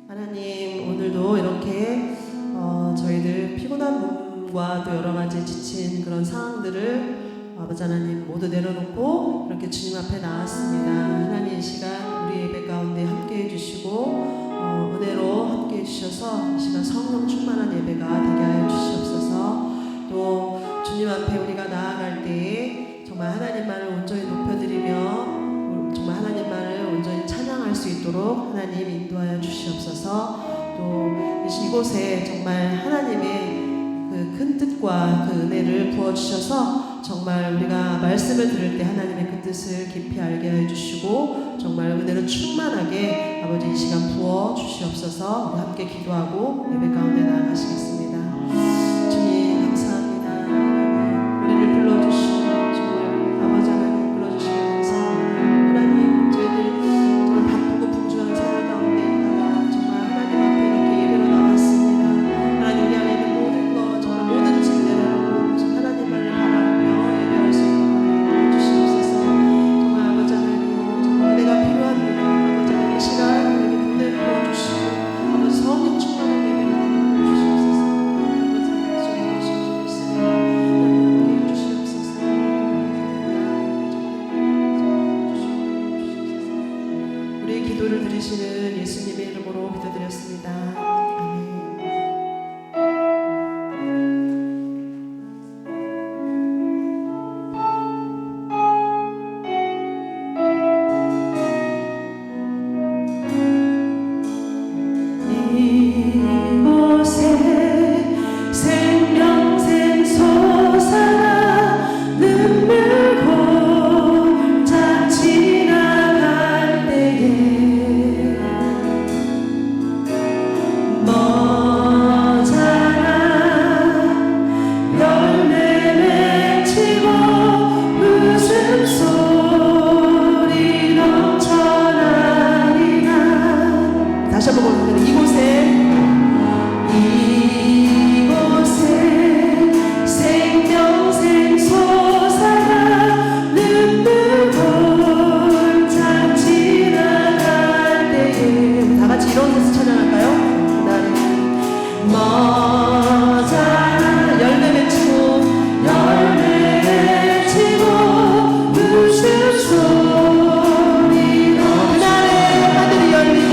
하나님, 오늘도 이렇게 저희들 피곤한 몸과 또 여러 가지 지친 그런 상황들을 아버지 하나님 모두 내려놓고 이렇게 주님 앞에 나왔습니다. 하나님, 이 시간 우리 예배 가운데 함께해 주시고 은혜로 함께해 주셔서 이 시간 성령 충만한 예배가 되게 하여 주시옵소서. 또 주님 앞에 우리가 나아갈 때에 정말 하나님만을 온전히 높여드리며 정말 하나님만을 온전히 찬양할 수 있도록 하나님 인도하여 주시옵소서. 또 이곳에 정말 하나님의 그 큰 뜻과 그 은혜를 부어주셔서 정말 우리가 말씀을 들을 때 하나님의 그 뜻을 깊이 알게 해주시고 정말 은혜를 충만하게 아버지 이 시간 부어주시옵소서. 우리 함께 기도하고 예배 가운데 나아가시겠습니다. 주님 감사합니다. 우리를 불러주시고 정말 아버지 하나님 불러주시고 감사합니다. 하나님, 저희들 정말 바쁘고 분주한 생활 가운데 있다가 정말 하나님 앞에 이렇게 예배로 나왔습니다. 하나님, 우리 안에 있는 모든 것 정말 모든 짐 내려놓고 하나님만을 바라보며 예배할 수 있도록 주시옵소서. 정말 아버지 하나님, 정말 은혜가 필요합니다. 아버지 하나님, 이 시간 우리에게 은혜를 부어주시고 아버지 성령 충만한 예배를 주시옵소서. 아버지 하나님, 주님 오신 주 말씀에 함께 해주시옵소서. 우리의 기도를 들으시는 예수님의 이름으로 기도드렸습니다. 아멘. 이곳에 생명샘 솟아나 눈물 골짝 지나갈 때에 머자라 열매 맺히고 웃음소리 넘쳐나리라. 다시 한번 보겠습니다. 이곳에 생명샘 솟아나 눈물 골짝 지나갈 때에 다 같이 일어나서 찬양할까요? 하나님, 머자라 열매 맺히고 웃음소리 그날에 하늘이 열리고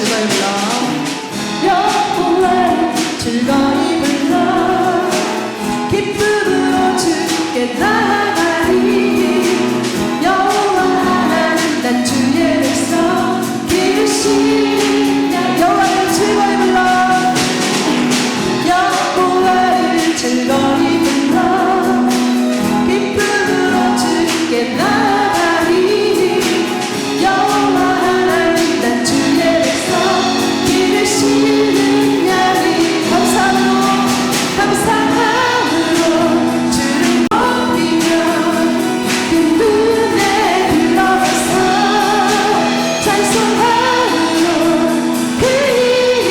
즐거이 불러 여호와를 즐거이 불러 기쁨으로 주께 나아가리 여호와 하나님 난 주의 백성 기르시냐 여호와를 즐거이 불러 여호와를 즐거이 불러 기쁨으로 주께 나아가리 여호와 하나님 난 주의 백성 기르시는 양이 감사함으로 주를 높이며 그 눈에 들어가서 찬송함으로 그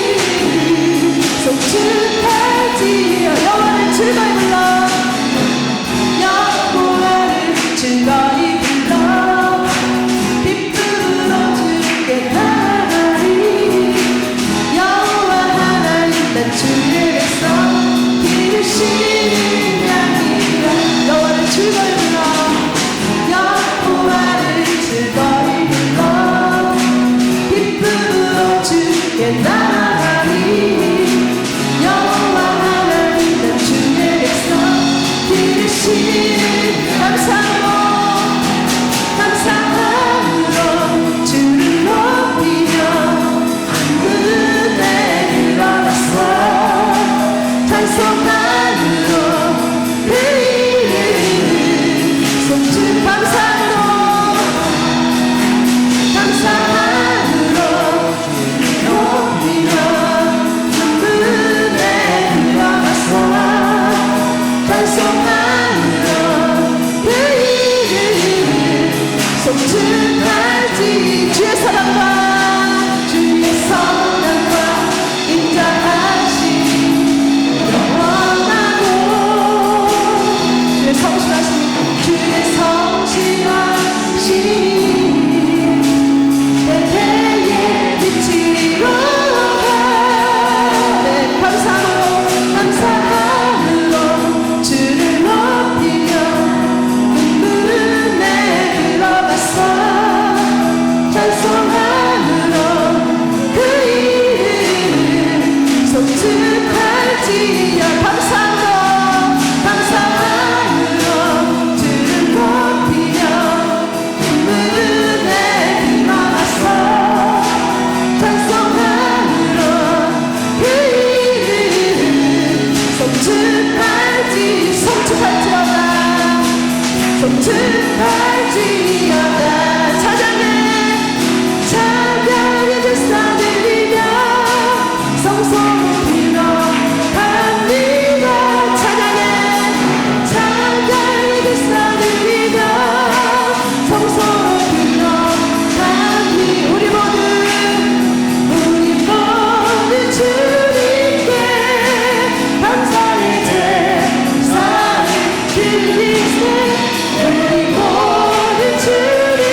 이름 송축할지어 여호와를 즐거이 불러 여호와를 즐거이 불러 기쁨으로 주께 나아가리 여호와 하나님 난 주의 백성 기르시는 양이라 여호와를 즐거이 불러 여호와를 즐거이 불러 기쁨으로 주께 나아가리 여호와 하나님 난 주의 백성 기르시는 감사함으로 주를 높이며 은혜 들어가서 찬송함으로 그 이름 송축 감사함으로 높이며 은혜 들어가서 찬송함으로 그 이름 송축할지 주의 사랑과 인자하심 영원하고 주의 성실하심 대대의 빛으로 네 감사함으로 주를 높이며 은혜 들어가서 찬송함으로 그 이름 송축할지어 감사함으로 주를 높이며 은혜 들어가서 찬송함으로 그 이름 송축할지어다 찬양의 제사 드리며 성소로 빌어갑니다 찬양의 제사 드리며 성소로 빌어갑니다 우리 모두 주님께 감사의 제사를 드리세 우리 모두 주님께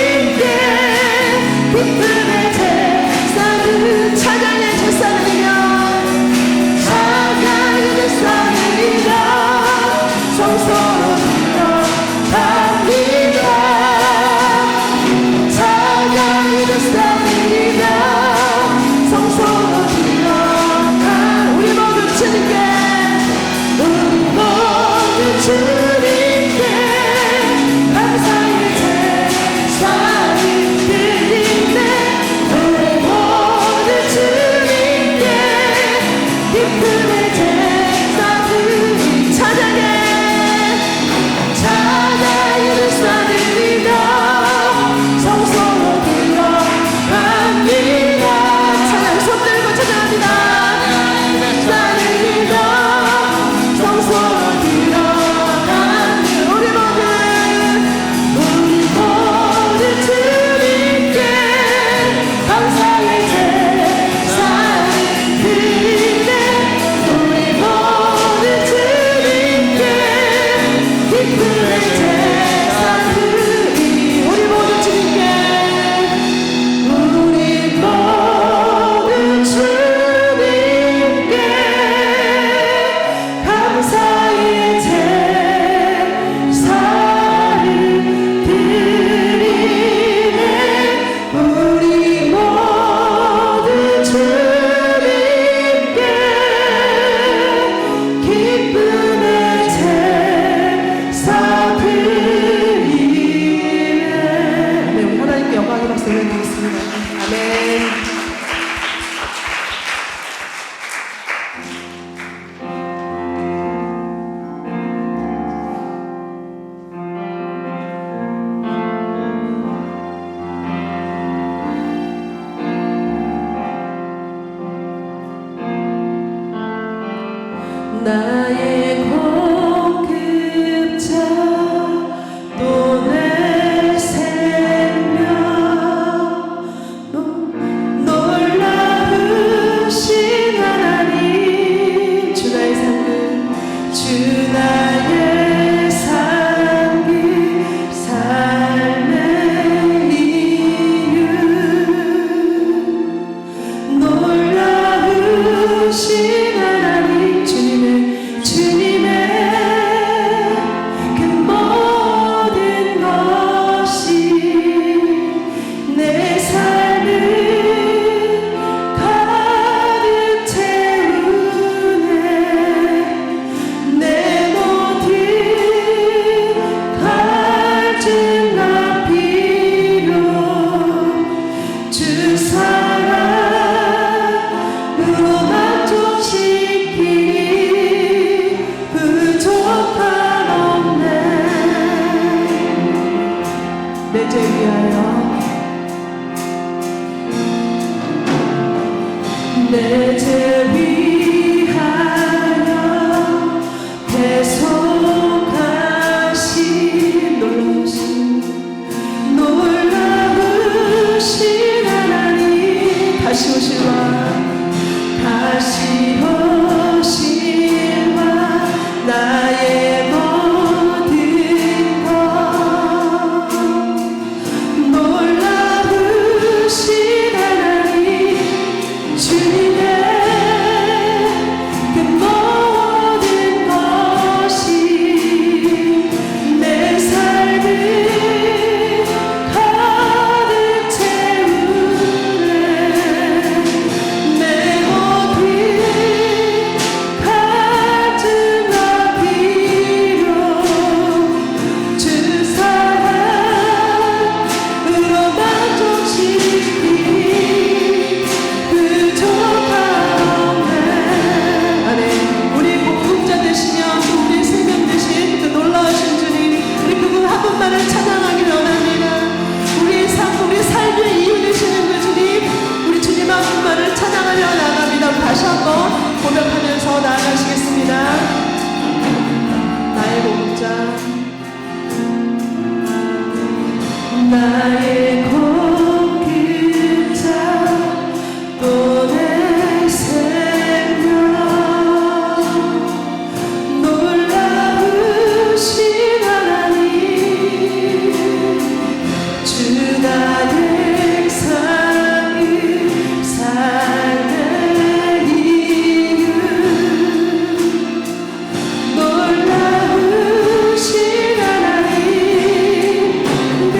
나의 공급자 또 내 생명 놀라우신 하나님 주가 역사의 삶의 이유 놀라우신 하나님 내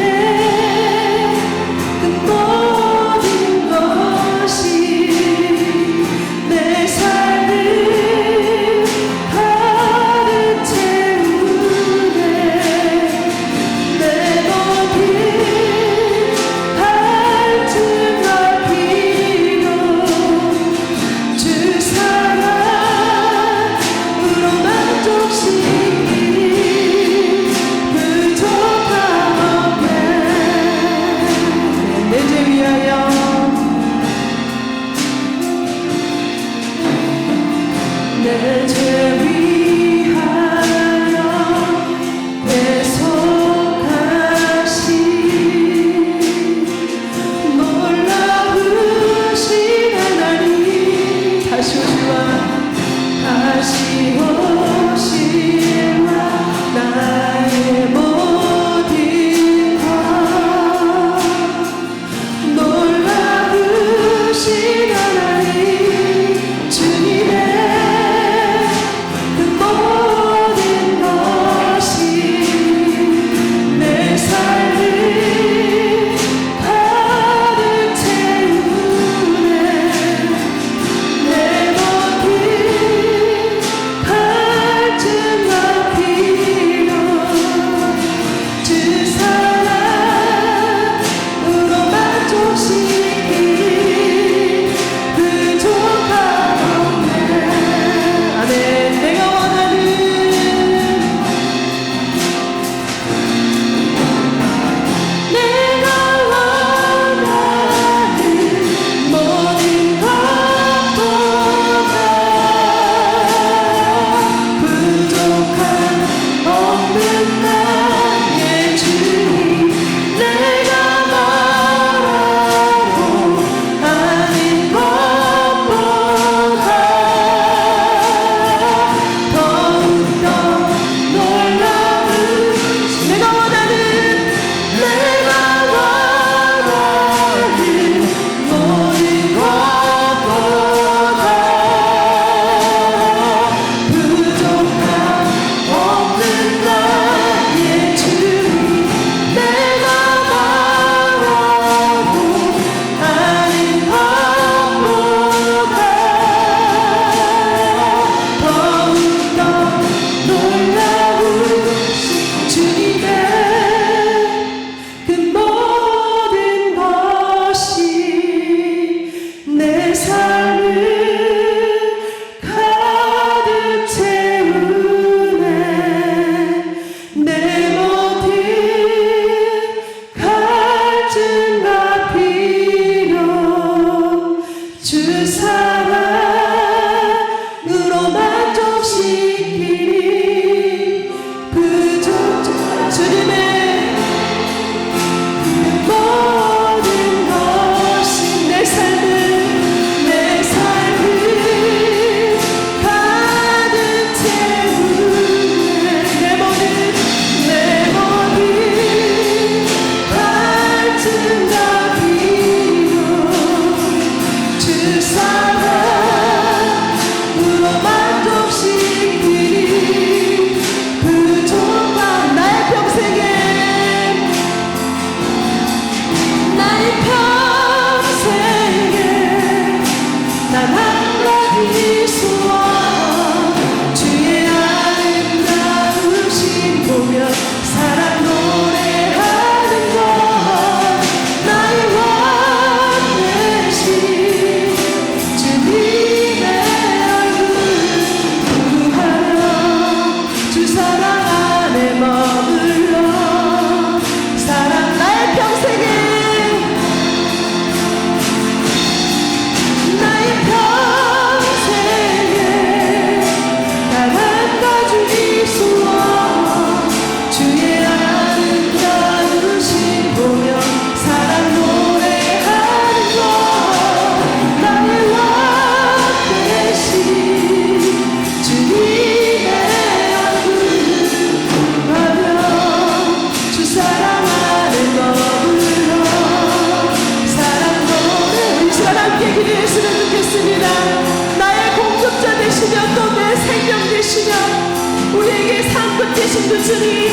되신 그 주님,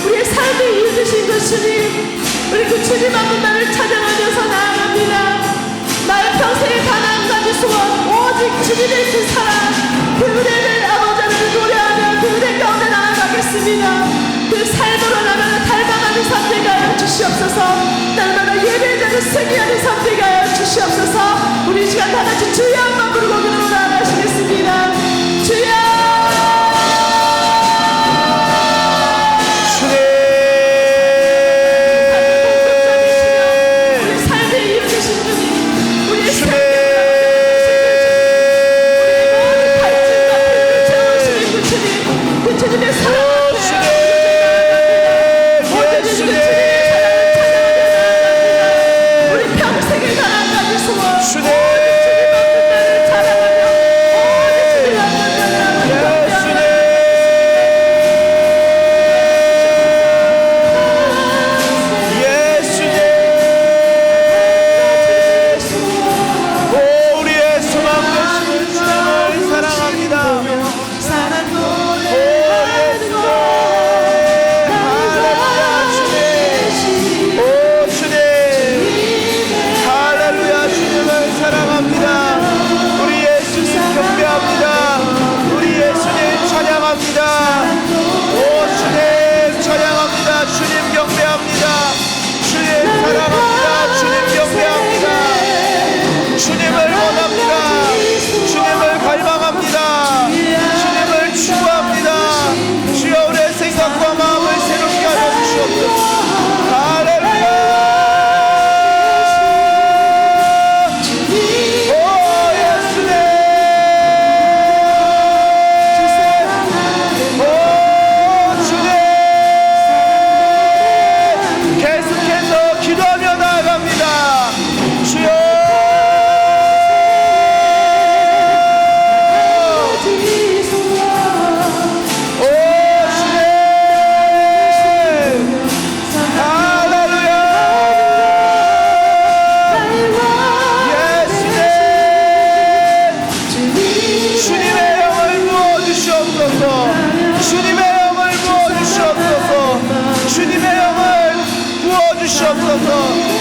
우리의 삶의 이유 되신 그 주님, 우리 그 주님 한 분만을 찬양하면서 나아갑니다. 나의 평생의 단 한 가지 소원, 오직 주님의 그 사랑, 그 은혜를 아버지 하나님 노래하며 그 은혜 가운데 나아가겠습니다. 그 삶으로 나를 닮아가는 삶 되게 하여 주시옵소서. 날마다 예배자를 승리하는 삶 되게 하여 주시옵소서. 우리 이 시간 다 같이 주여 한번 부르고 그로 나아가시겠습니다. 주여.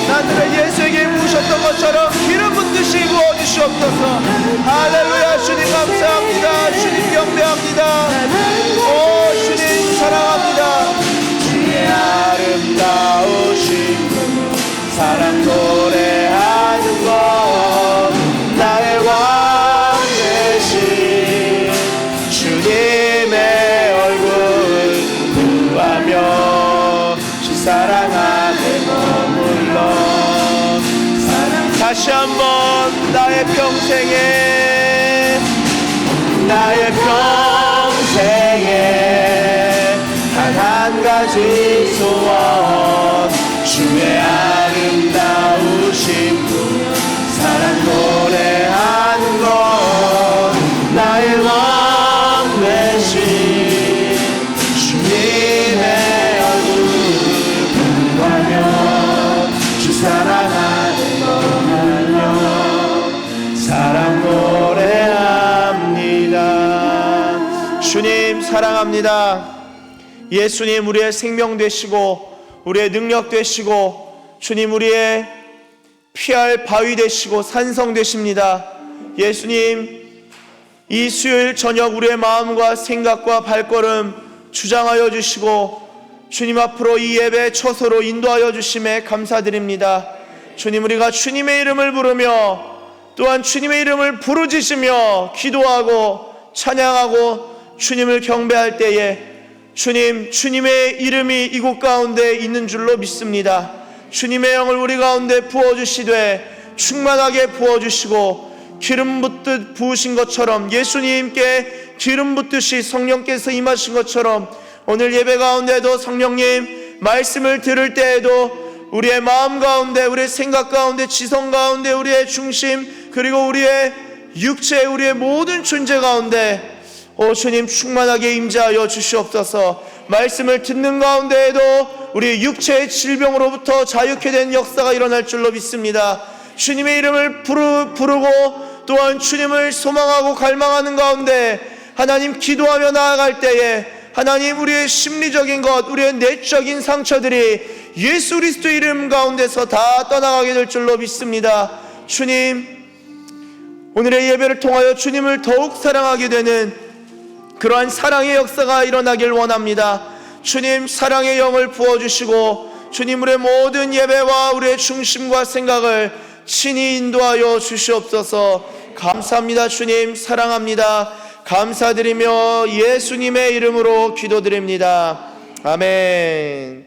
나들의 예수에게 부으셨던 것처럼 기름 붓듯이 부어주시옵소서. 할렐루야. 주님 감사합니다. 주님 경배합니다. 오 주님 사랑합니다. 주의 아름다우신 사랑 노래하는 것 나의 왕 되신 주님의 얼굴 구하며 주 사랑 안에 머물러 다시 한번 나의 평생에 단 한 가지 소원 주의 아름다우신 사랑 노래하는 것 나의 왕 되신 주님의 얼굴 구하며 주 사랑 안에 머물며 사랑 노래합니다. 주님 사랑합니다. 예수님 우리의 생명 되시고 우리의 능력 되시고 주님 우리의 피할 바위 되시고 산성 되십니다. 예수님 이 수요일 저녁 우리의 마음과 생각과 발걸음 주장하여 주시고 주님 앞으로 이 예배 처소로 인도하여 주심에 감사드립니다. 주님 우리가 주님의 이름을 부르며 또한 주님의 이름을 부르짖으며 기도하고 찬양하고 주님을 경배할 때에 주님, 주님의 이름이 이곳 가운데 있는 줄로 믿습니다. 주님의 영을 우리 가운데 부어주시되 충만하게 부어주시고 기름 붓듯 부으신 것처럼 예수님께 기름 붓듯이 성령께서 임하신 것처럼 오늘 예배 가운데도 성령님 말씀을 들을 때에도 우리의 마음 가운데 우리의 생각 가운데 지성 가운데 우리의 중심 그리고 우리의 육체 우리의 모든 존재 가운데 오 주님 충만하게 임재하여 주시옵소서. 말씀을 듣는 가운데에도 우리 육체의 질병으로부터 자유케 된 역사가 일어날 줄로 믿습니다. 주님의 이름을 부르고 또한 주님을 소망하고 갈망하는 가운데 하나님 기도하며 나아갈 때에 하나님, 우리의 심리적인 것, 우리의 내적인 상처들이 예수 그리스도 이름 가운데서 다 떠나가게 될 줄로 믿습니다. 주님, 오늘의 예배를 통하여 주님을 더욱 사랑하게 되는 그러한 사랑의 역사가 일어나길 원합니다. 주님, 사랑의 영을 부어주시고 주님, 우리의 모든 예배와 우리의 중심과 생각을 친히 인도하여 주시옵소서. 감사합니다. 주님, 사랑합니다. 감사드리며 예수님의 이름으로 기도드립니다. 아멘.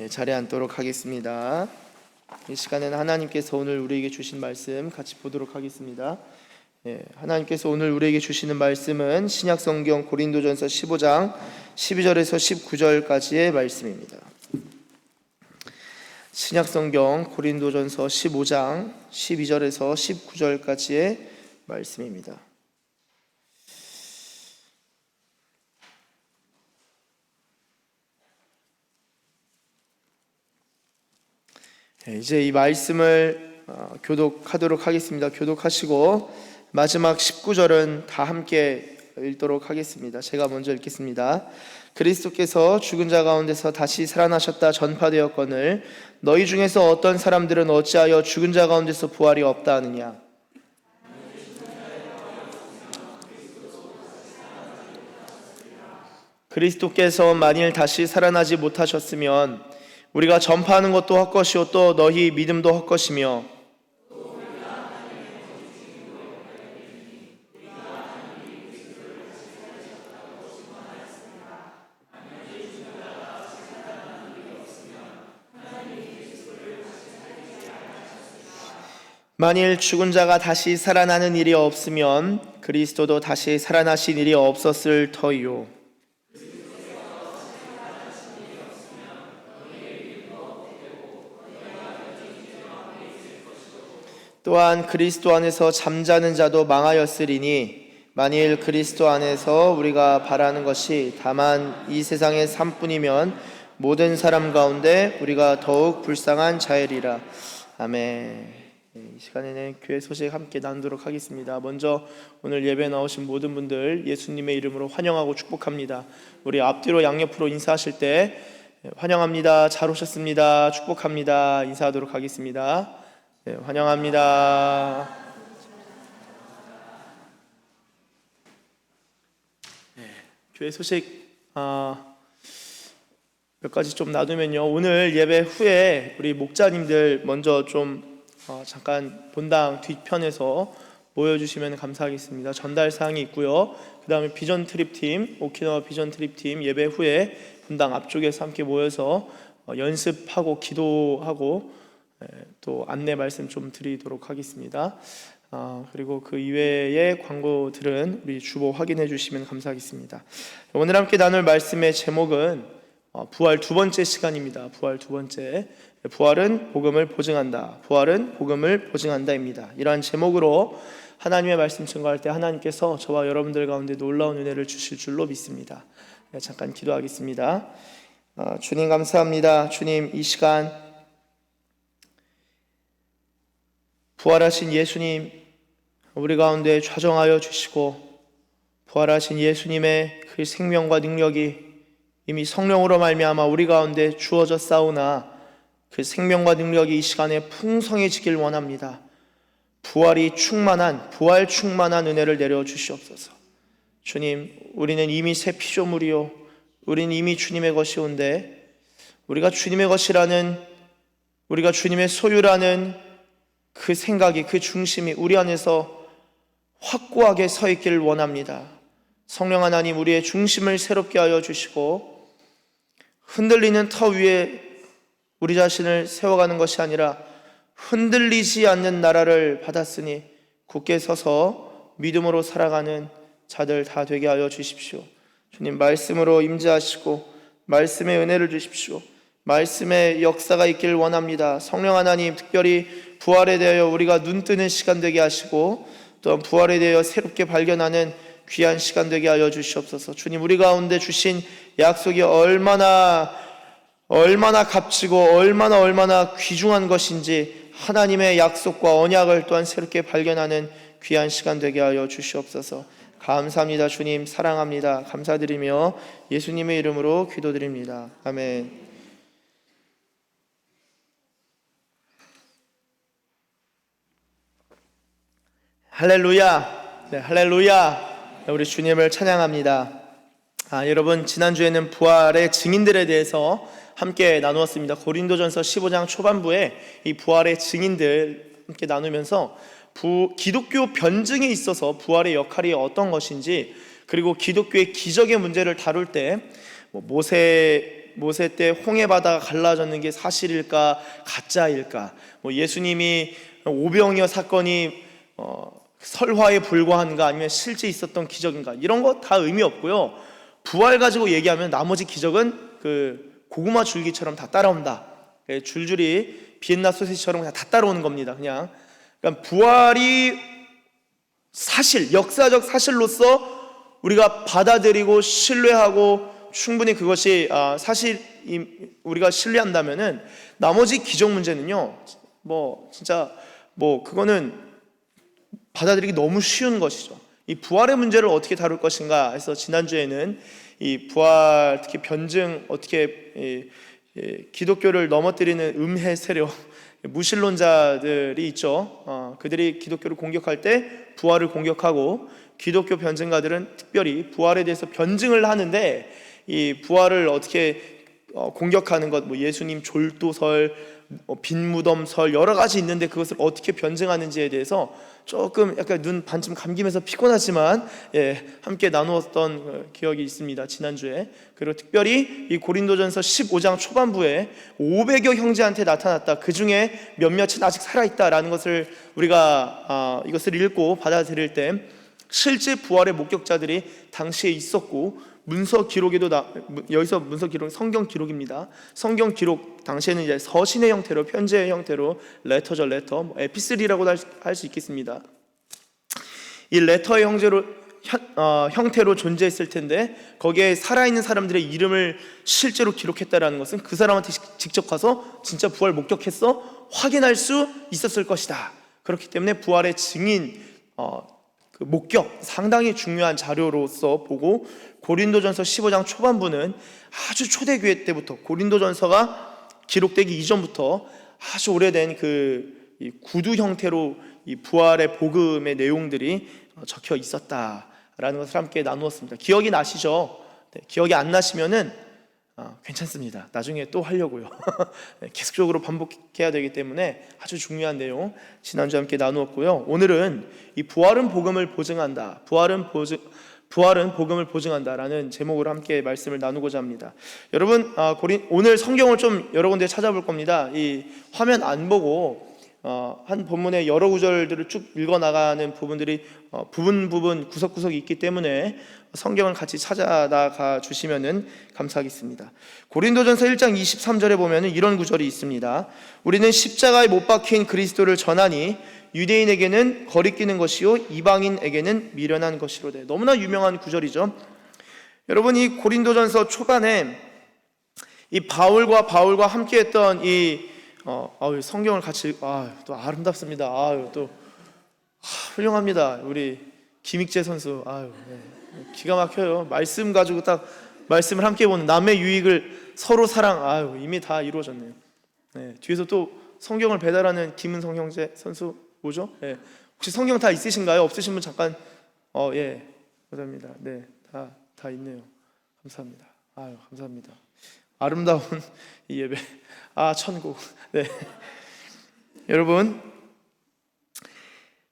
자리에 앉도록 하겠습니다. 이 시간에는 하나님께서 오늘 우리에게 주신 말씀 같이 보도록 하겠습니다. 하나님께서 오늘 우리에게 주시는 말씀은 신약성경 고린도전서 15장 12절에서 19절까지의 말씀입니다. 신약성경 고린도전서 15장 12절에서 19절까지의 말씀입니다. 이제 이 말씀을 교독하도록 하겠습니다. 교독하시고 마지막 19절은 다 함께 읽도록 하겠습니다. 제가 먼저 읽겠습니다. 그리스도께서 죽은 자 가운데서 다시 살아나셨다 전파되었거늘 너희 중에서 어떤 사람들은 어찌하여 죽은 자 가운데서 부활이 없다 하느냐. 그리스도께서 만일 다시 살아나지 못하셨으면 우리가 전파하는 것도 헛것이요 또 너희 믿음도 헛것이며 만일 죽은 자가 다시 살아나는 일이 없으면 그리스도도 다시 살아나신 일이 없었을 터이요. 또한 그리스도 안에서 잠자는 자도 망하였으리니 만일 그리스도 안에서 우리가 바라는 것이 다만 이 세상의 삶뿐이면 모든 사람 가운데 우리가 더욱 불쌍한 자이리라. 아멘. 이 시간에는 교회 소식 함께 나누도록 하겠습니다. 먼저 오늘 예배에 나오신 모든 분들 예수님의 이름으로 환영하고 축복합니다. 우리 앞뒤로 양옆으로 인사하실 때 환영합니다, 잘 오셨습니다, 축복합니다 인사하도록 하겠습니다. 네, 환영합니다. 네, 교회 소식 몇 가지 좀 나누면요, 오늘 예배 후에 우리 목자님들 먼저 좀 잠깐 본당 뒤편에서 모여주시면 감사하겠습니다. 전달 사항이 있고요. 그 다음에 비전 트립팀, 오키나와 비전 트립팀 예배 후에 본당 앞쪽에서 함께 모여서 연습하고 기도하고 또 안내 말씀 좀 드리도록 하겠습니다. 그리고 그 이외의 광고들은 우리 주보 확인해 주시면 감사하겠습니다. 오늘 함께 나눌 말씀의 제목은 부활 두 번째 시간입니다. 부활 두 번째, 부활은 복음을 보증한다, 부활은 복음을 보증한다입니다. 이러한 제목으로 하나님의 말씀 증거할 때 하나님께서 저와 여러분들 가운데 놀라운 은혜를 주실 줄로 믿습니다. 잠깐 기도하겠습니다. 주님 감사합니다. 주님, 이 시간 부활하신 예수님 우리 가운데 좌정하여 주시고, 부활하신 예수님의 그 생명과 능력이 이미 성령으로 말미암아 우리 가운데 주어졌사오나 그 생명과 능력이 이 시간에 풍성해지길 원합니다. 부활 충만한 은혜를 내려 주시옵소서. 주님, 우리는 이미 새 피조물이요, 우리는 이미 주님의 것이온데 우리가 주님의 것이라는, 우리가 주님의 소유라는 그 생각이, 그 중심이 우리 안에서 확고하게 서 있기를 원합니다. 성령 하나님, 우리의 중심을 새롭게 하여 주시고 흔들리는 터 위에 우리 자신을 세워가는 것이 아니라 흔들리지 않는 나라를 받았으니 굳게 서서 믿음으로 살아가는 자들 다 되게 하여 주십시오. 주님, 말씀으로 임재하시고 말씀의 은혜를 주십시오. 말씀의 역사가 있기를 원합니다. 성령 하나님, 특별히 부활에 대하여 우리가 눈뜨는 시간 되게 하시고 또한 부활에 대하여 새롭게 발견하는 귀한 시간 되게 하여 주시옵소서. 주님, 우리 가운데 주신 약속이 얼마나 값지고 얼마나 귀중한 것인지 하나님의 약속과 언약을 또한 새롭게 발견하는 귀한 시간 되게 하여 주시옵소서. 감사합니다. 주님 사랑합니다. 감사드리며 예수님의 이름으로 기도드립니다. 아멘. 할렐루야. 네, 할렐루야. 우리 주님을 찬양합니다. 여러분, 지난주에는 부활의 증인들에 대해서 함께 나누었습니다. 고린도전서 15장 초반부에 이 부활의 증인들 함께 나누면서 기독교 변증에 있어서 부활의 역할이 어떤 것인지, 그리고 기독교의 기적의 문제를 다룰 때 모세 때 홍해 바다가 갈라졌는 게 사실일까 가짜일까, 예수님이 오병이어 사건이 설화에 불과한가 아니면 실제 있었던 기적인가, 이런 거 다 의미 없고요. 부활 가지고 얘기하면 나머지 기적은 그 고구마 줄기처럼 다 따라온다. 줄줄이 비엔나 소시지처럼 그냥 다 따라오는 겁니다. 그러니까 부활이 사실, 역사적 사실로서 우리가 받아들이고 신뢰하고 충분히 그것이 사실 우리가 신뢰한다면은 나머지 기적 문제는요, 진짜 그거는 받아들이기 너무 쉬운 것이죠. 이 부활의 문제를 어떻게 다룰 것인가 해서 지난주에는 이 부활, 특히 변증, 어떻게 기독교를 넘어뜨리는 음해 세력, 무신론자들이 있죠. 그들이 기독교를 공격할 때 부활을 공격하고, 기독교 변증가들은 특별히 부활에 대해서 변증을 하는데, 이 부활을 어떻게 공격하는 것, 예수님 졸도설, 빈무덤설 여러 가지 있는데 그것을 어떻게 변증하는지에 대해서 조금 약간 눈 반쯤 감기면서 피곤하지만 함께 나누었던 기억이 있습니다, 지난주에. 그리고 특별히 이 고린도전서 15장 초반부에 500여 형제한테 나타났다, 그 중에 몇몇은 아직 살아있다라는 것을 우리가 이것을 읽고 받아들일 때 실제 부활의 목격자들이 당시에 있었고, 문서 기록에도 여기서 문서 기록 성경 기록입니다. 성경 기록 당시에는 이제 서신의 형태로, 편지의 형태로, 레터죠, 레터, 에피슬이라고도 할 수 있겠습니다. 이 레터의 형태로 존재했을 텐데, 거기에 살아있는 사람들의 이름을 실제로 기록했다라는 것은 그 사람한테 직접 가서 진짜 부활 목격했어? 확인할 수 있었을 것이다. 그렇기 때문에 부활의 증인, 그 목격, 상당히 중요한 자료로서 보고, 고린도전서 15장 초반부는 아주 초대교회 때부터, 고린도전서가 기록되기 이전부터 아주 오래된 이 구두 형태로 이 부활의 복음의 내용들이 적혀 있었다라는 것을 함께 나누었습니다. 기억이 나시죠? 네, 기억이 안 나시면은 괜찮습니다. 나중에 또 하려고요. 계속적으로 반복해야 되기 때문에 아주 중요한 내용 지난주에 함께 나누었고요. 오늘은 이 부활은 복음을 보증한다, 부활은 복음을 보증한다라는 제목으로 함께 말씀을 나누고자 합니다. 여러분, 오늘 성경을 좀 여러 군데 찾아볼 겁니다. 이 화면 안 보고 한 본문의 여러 구절들을 쭉 읽어나가는 부분들이 부분 구석구석이 있기 때문에 성경을 같이 찾아나가 주시면 감사하겠습니다. 고린도전서 1장 23절에 보면 이런 구절이 있습니다. 우리는 십자가에 못 박힌 그리스도를 전하니 유대인에게는 거리끼는 것이요 이방인에게는 미련한 것이로되. 너무나 유명한 구절이죠. 여러분, 이 고린도전서 초반에 이 바울과 함께했던 성경을 같이 또 아름답습니다. 또 훌륭합니다. 우리 김익재 선수 기가 막혀요. 말씀 가지고 딱 말씀을 함께 보는, 남의 유익을 서로 사랑, 이미 다 이루어졌네요. 뒤에서 또 성경을 배달하는 김은성 형제 선수 뭐죠? 혹시 성경 다 있으신가요? 없으신 분 잠깐. 감사합니다. 네, 다 있네요. 감사합니다. 감사합니다. 아름다운 이 예배. 천국. 네. 여러분,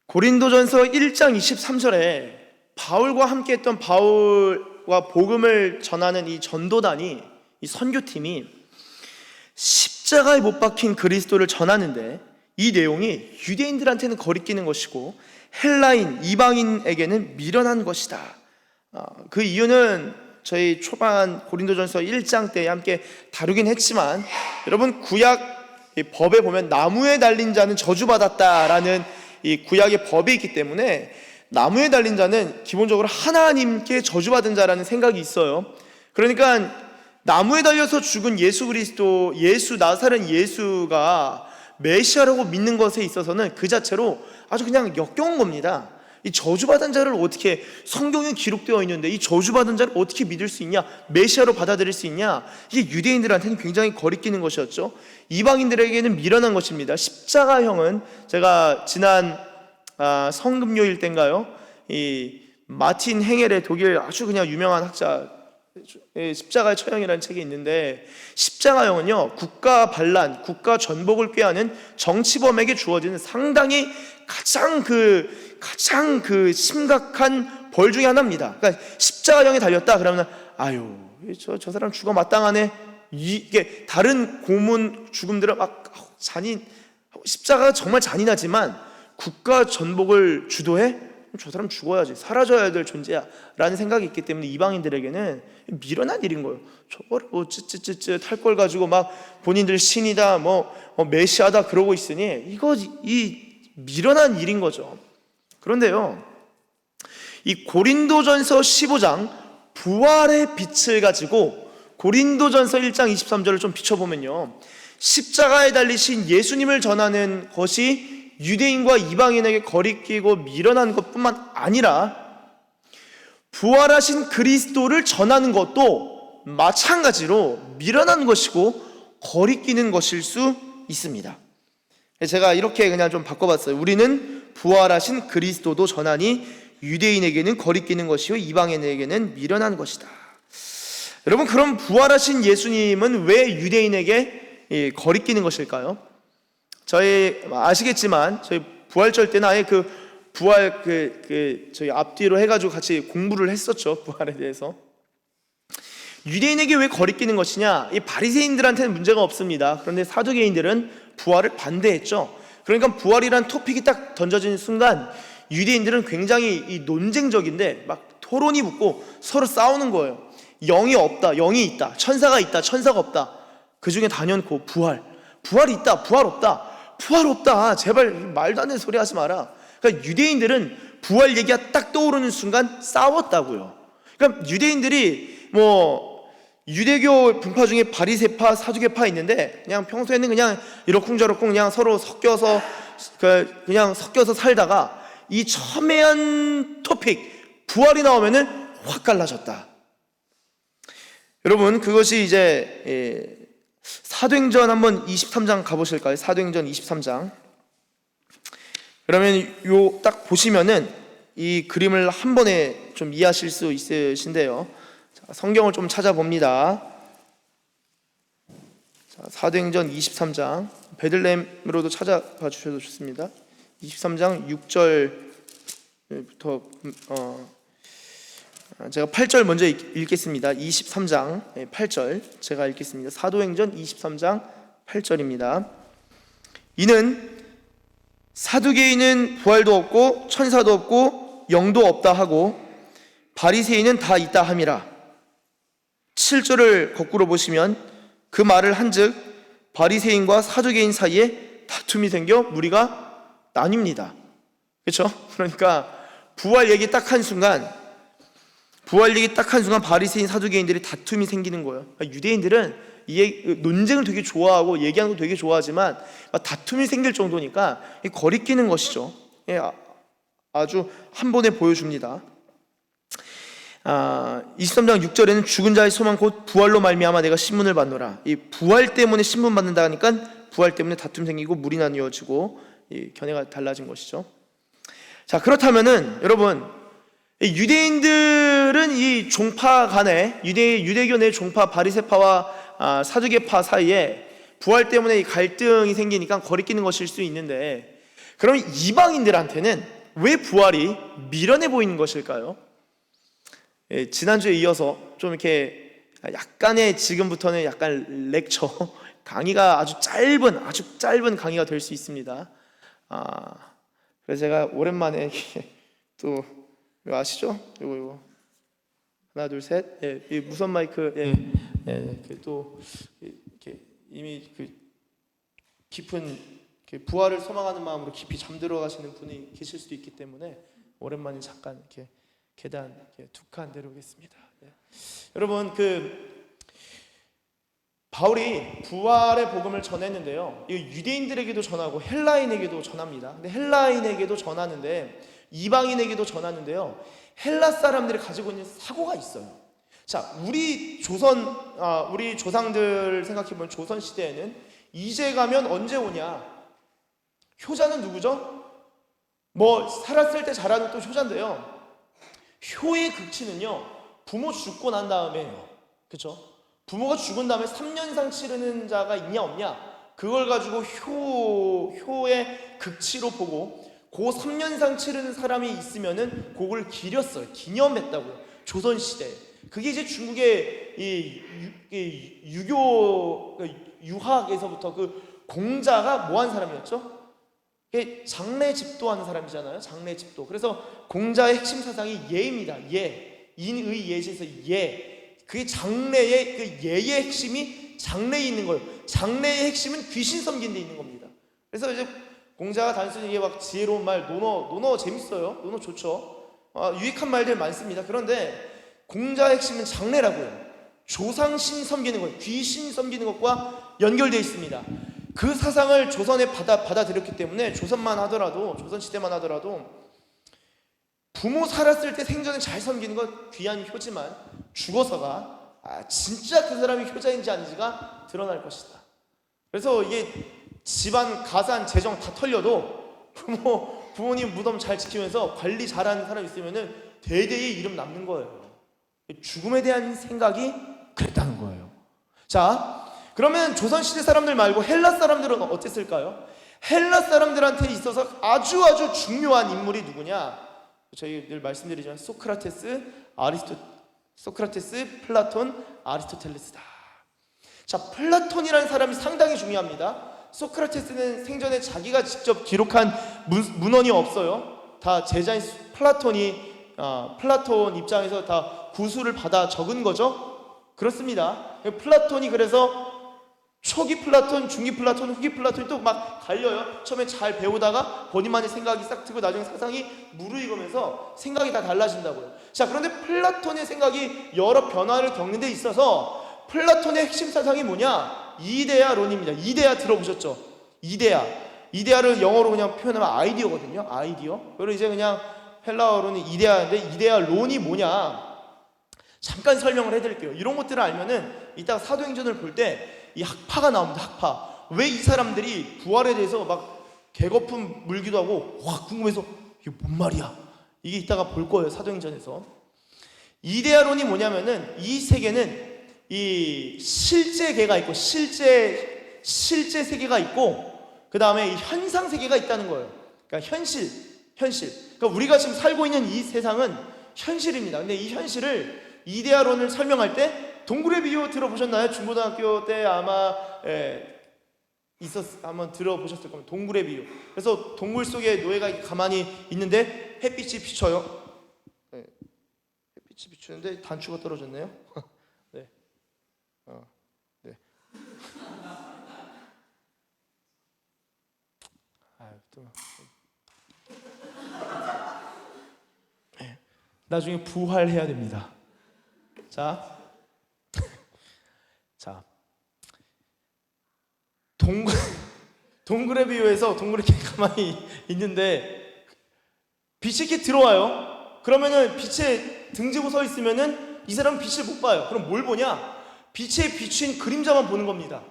고린도전서 1장 23절에 바울과 함께했던 바울과 복음을 전하는 이 전도단이, 이 선교팀이 십자가에 못 박힌 그리스도를 전하는데, 이 내용이 유대인들한테는 거리끼는 것이고 헬라인, 이방인에게는 미련한 것이다. 그 이유는 저희 초반 고린도전서 1장 때 함께 다루긴 했지만, 여러분, 구약 법에 보면 나무에 달린 자는 저주받았다라는 이 구약의 법이 있기 때문에 나무에 달린 자는 기본적으로 하나님께 저주받은 자라는 생각이 있어요. 그러니까 나무에 달려서 죽은 예수 그리스도, 나사렛 예수가 메시아라고 믿는 것에 있어서는 그 자체로 아주 그냥 역겨운 겁니다. 이 저주받은 자를 어떻게, 성경에 기록되어 있는데 이 저주받은 자를 어떻게 믿을 수 있냐, 메시아로 받아들일 수 있냐, 이게 유대인들한테는 굉장히 거리끼는 것이었죠. 이방인들에게는 미련한 것입니다. 십자가형은 제가 지난 성금요일 때인가요, 이 마틴 행헬의 독일 아주 그냥 유명한 학자, 십자가의 처형이라는 책이 있는데, 십자가형은요 국가 반란, 국가 전복을 꾀하는 정치범에게 주어지는 상당히 가장 그 심각한 벌 중에 하나입니다. 그러니까 십자가형에 달렸다 그러면 아유 저 사람 죽어 마땅하네, 이게 다른 고문 죽음들은 막 잔인, 십자가가 정말 잔인하지만 국가 전복을 주도해? 저 사람 죽어야지, 사라져야 될 존재야 라는 생각이 있기 때문에 이방인들에게는 미련한 일인 거예요. 저걸 뭐 찌찌찌찌 탈 걸 가지고 막 본인들 신이다, 메시아다 그러고 있으니 이 미련한 일인 거죠. 그런데요, 이 고린도전서 15장 부활의 빛을 가지고 고린도전서 1장 23절을 좀 비춰보면요, 십자가에 달리신 예수님을 전하는 것이 유대인과 이방인에게 거리끼고 미련한 것뿐만 아니라 부활하신 그리스도를 전하는 것도 마찬가지로 미련한 것이고 거리끼는 것일 수 있습니다. 제가 이렇게 그냥 좀 바꿔봤어요. 우리는 부활하신 그리스도도 전하니 유대인에게는 거리끼는 것이요 이방인에게는 미련한 것이다. 여러분, 그럼 부활하신 예수님은 왜 유대인에게 거리끼는 것일까요? 저희 아시겠지만 저희 부활절 때는 아예 그 부활 저희 앞뒤로 해가지고 같이 공부를 했었죠. 부활에 대해서. 유대인에게 왜 거리끼는 것이냐? 이 바리새인들한테는 문제가 없습니다. 그런데 사두개인들은 부활을 반대했죠. 그러니까 부활이란 토픽이 딱 던져지는 순간 유대인들은 굉장히 이 논쟁적인데 막 토론이 붙고 서로 싸우는 거예요. 영이 없다, 영이 있다, 천사가 있다, 천사가 없다. 그 중에 단연코 부활이 있다, 부활 없다. 부활 없다, 제발 말도 안 되는 소리 하지 마라. 그러니까 유대인들은 부활 얘기가 딱 떠오르는 순간 싸웠다고요. 그러니까 유대인들이 유대교 분파 중에 바리새파, 사두개파 있는데 그냥 평소에는 그냥 이러쿵저러쿵 그냥 서로 섞여서 살다가 이 첨예한 토픽 부활이 나오면은 확 갈라졌다. 여러분, 그것이 이제 사도행전 한번 23장 가보실까요? 사도행전 23장. 그러면 요 딱 보시면은 이 그림을 한 번에 좀 이해하실 수 있으신데요. 자, 성경을 좀 찾아봅니다. 자, 사도행전 23장 베들레헴으로도 찾아봐 주셔도 좋습니다. 23장 6절부터 제가 8절 먼저 읽겠습니다. 23장 8절 제가 읽겠습니다. 사도행전 23장 8절입니다. 이는 사두개인은 부활도 없고 천사도 없고 영도 없다 하고 바리새인은 다 있다 함이라. 7절을 거꾸로 보시면 그 말을 한즉 바리새인과 사두개인 사이에 다툼이 생겨 무리가 나뉩니다. 그렇죠? 그러니까 부활 얘기 딱 한 순간 바리새인 사두개인들이 다툼이 생기는 거예요. 그러니까 유대인들은 논쟁을 되게 좋아하고 얘기하는 거 되게 좋아하지만 다툼이 생길 정도니까 거리끼는 것이죠. 아주 한 번에 보여줍니다. 23장 6절에는 죽은 자의 소망 곧 부활로 말미암아 내가 신문을 받노라. 이 부활 때문에 신문 받는다 하니까 부활 때문에 다툼 생기고 물이 나뉘어지고 견해가 달라진 것이죠. 자, 그렇다면은 여러분, 유대인들은 이 종파 간에 유대교 내 종파 바리새파와 사두개파 사이에 부활 때문에 이 갈등이 생기니까 거리끼는 것일 수 있는데, 그럼 이방인들한테는 왜 부활이 미련해 보이는 것일까요? 지난주에 이어서 좀 이렇게 약간의, 지금부터는 약간 렉처 강의가 아주 짧은 강의가 될 수 있습니다. 그래서 제가 오랜만에 또 이거 아시죠? 이거 하나 둘 셋. 이 무선 마이크. 또 이렇게 이미 깊은 부활을 소망하는 마음으로 깊이 잠들어 가시는 분이 계실 수도 있기 때문에 오랜만에 잠깐 이렇게 계단 두 칸 내려오겠습니다. 여러분, 바울이 부활의 복음을 전했는데요. 이 유대인들에게도 전하고 헬라인에게도 전합니다. 근데 헬라인에게도 전하는데 이방인에게도 전하는데요. 헬라 사람들이 가지고 있는 사고가 있어요. 자, 우리 조상들 생각해보면 조선 시대에는 이제 가면 언제 오냐? 효자는 누구죠? 뭐 살았을 때 자라는 또 효자인데요. 효의 극치는요, 부모 죽고 난 다음에요. 그렇죠? 부모가 죽은 다음에 3년상 치르는 자가 있냐 없냐? 그걸 가지고 효의 극치로 보고 그 3년상 치르는 사람이 있으면은 그걸 기렸어요. 기념했다고요. 조선 시대. 그게 이제 중국의 유학에서부터 그 공자가 뭐한 사람이었죠? 장래 집도하는 사람이잖아요. 장래 집도. 그래서 공자의 핵심 사상이 예입니다. 예. 인의 예시에서 예. 그게 장래의 그 예의 핵심이 장래에 있는 거예요. 장래의 핵심은 귀신 섬긴 데 있는 겁니다. 그래서 이제 공자가 단순히 이게 막 지혜로운 말, 논어 재밌어요. 논어 좋죠. 유익한 말들 많습니다. 그런데 공자의 핵심은 장래라고요. 조상신 섬기는 것, 귀신 섬기는 것과 연결되어 있습니다. 그 사상을 조선에 받아들였기 때문에 조선만 하더라도, 조선 시대만 하더라도 부모 살았을 때 생전에 잘 섬기는 것 귀한 효지만 죽어서가 진짜 그 사람이 효자인지 아닌지가 드러날 것이다. 그래서 이게 집안 가산 재정 다 털려도 부모님 무덤 잘 지키면서 관리 잘하는 사람 있으면은 대대의 이름 남는 거예요. 죽음에 대한 생각이 그랬다는 거예요. 자, 그러면 조선시대 사람들 말고 헬라 사람들은 어땠을까요? 헬라 사람들한테 있어서 아주 중요한 인물이 누구냐? 저희 늘 말씀드리지만 소크라테스, 플라톤, 아리스토텔레스다. 자, 플라톤이라는 사람이 상당히 중요합니다. 소크라테스는 생전에 자기가 직접 기록한 문헌이 없어요. 다 제자인 플라톤 입장에서 다 구술을 받아 적은 거죠. 그렇습니다. 플라톤이 그래서 초기 플라톤, 중기 플라톤, 후기 플라톤이 또 막 갈려요. 처음에 잘 배우다가 본인만의 생각이 싹 트고 나중에 사상이 무르익으면서 생각이 다 달라진다고요. 자, 그런데 플라톤의 생각이 여러 변화를 겪는 데 있어서 플라톤의 핵심 사상이 뭐냐? 이데아론입니다. 이데아 들어보셨죠? 이데아를 영어로 그냥 표현하면 아이디어거든요. 아이디어. 그리고 이제 그냥 헬라어로는 이데아인데 이데아론이 뭐냐? 잠깐 설명을 해드릴게요. 이런 것들을 알면은 이따가 사도행전을 볼 때 이 학파가 나옵니다. 학파. 왜 이 사람들이 부활에 대해서 막 개거품 물기도 하고 와 궁금해서 이게 뭔 말이야? 이게 이따가 볼 거예요. 사도행전에서. 이데아론이 뭐냐면은 이 세계는 이 실제계가 있고 실제 세계가 있고 그 다음에 이 현상 세계가 있다는 거예요. 그러니까 현실. 그러니까 우리가 지금 살고 있는 이 세상은 현실입니다. 근데 이 현실을 이데아론을 설명할 때 동굴의 비유 들어보셨나요? 중고등학교 때 아마 한번 들어보셨을 겁니다. 동굴의 비유. 그래서 동굴 속에 노예가 가만히 있는데 햇빛이 비쳐요. 네. 햇빛이 비추는데 단추가 떨어졌네요. 네. 네. 나중에 부활해야 됩니다. 자, 동굴의 비유에서 동굴이 이렇게 가만히 있는데 빛이 이렇게 들어와요. 그러면은 빛에 등지고 서 있으면은 이 사람은 빛을 못 봐요. 그럼 뭘 보냐? 빛에 비춘 그림자만 보는 겁니다.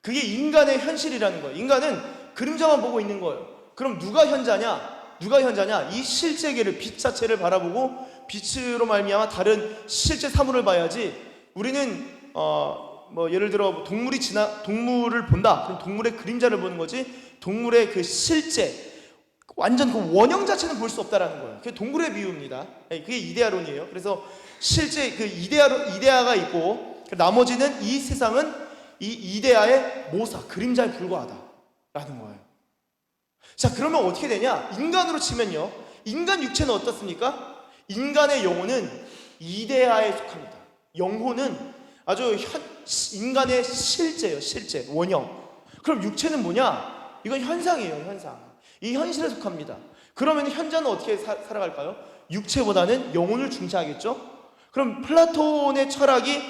그게 인간의 현실이라는 거예요. 인간은 그림자만 보고 있는 거예요. 그럼 누가 현자냐? 이 실제계를, 빛 자체를 바라보고 빛으로 말미암아 다른 실제 사물을 봐야지. 우리는 예를 들어 동물을 본다. 그럼 동물의 그림자를 보는 거지. 동물의 그 실제 완전 그 원형 자체는 볼 수 없다라는 거예요. 그게 동굴의 비유입니다. 그게 이데아론이에요. 그래서 실제 그 이데아가 있고 나머지는 이 세상은 이 이데아의 모사, 그림자에 불과하다라는 거예요. 자, 그러면 어떻게 되냐? 인간으로 치면요. 인간 육체는 어떻습니까? 인간의 영혼은 이데아에 속합니다. 영혼은 아주 인간의 실제예요. 실제, 원형. 그럼 육체는 뭐냐? 이건 현상이에요. 현상. 이 현실에 속합니다. 그러면 현자는 어떻게 살아갈까요? 육체보다는 영혼을 중시하겠죠? 그럼 플라톤의 철학이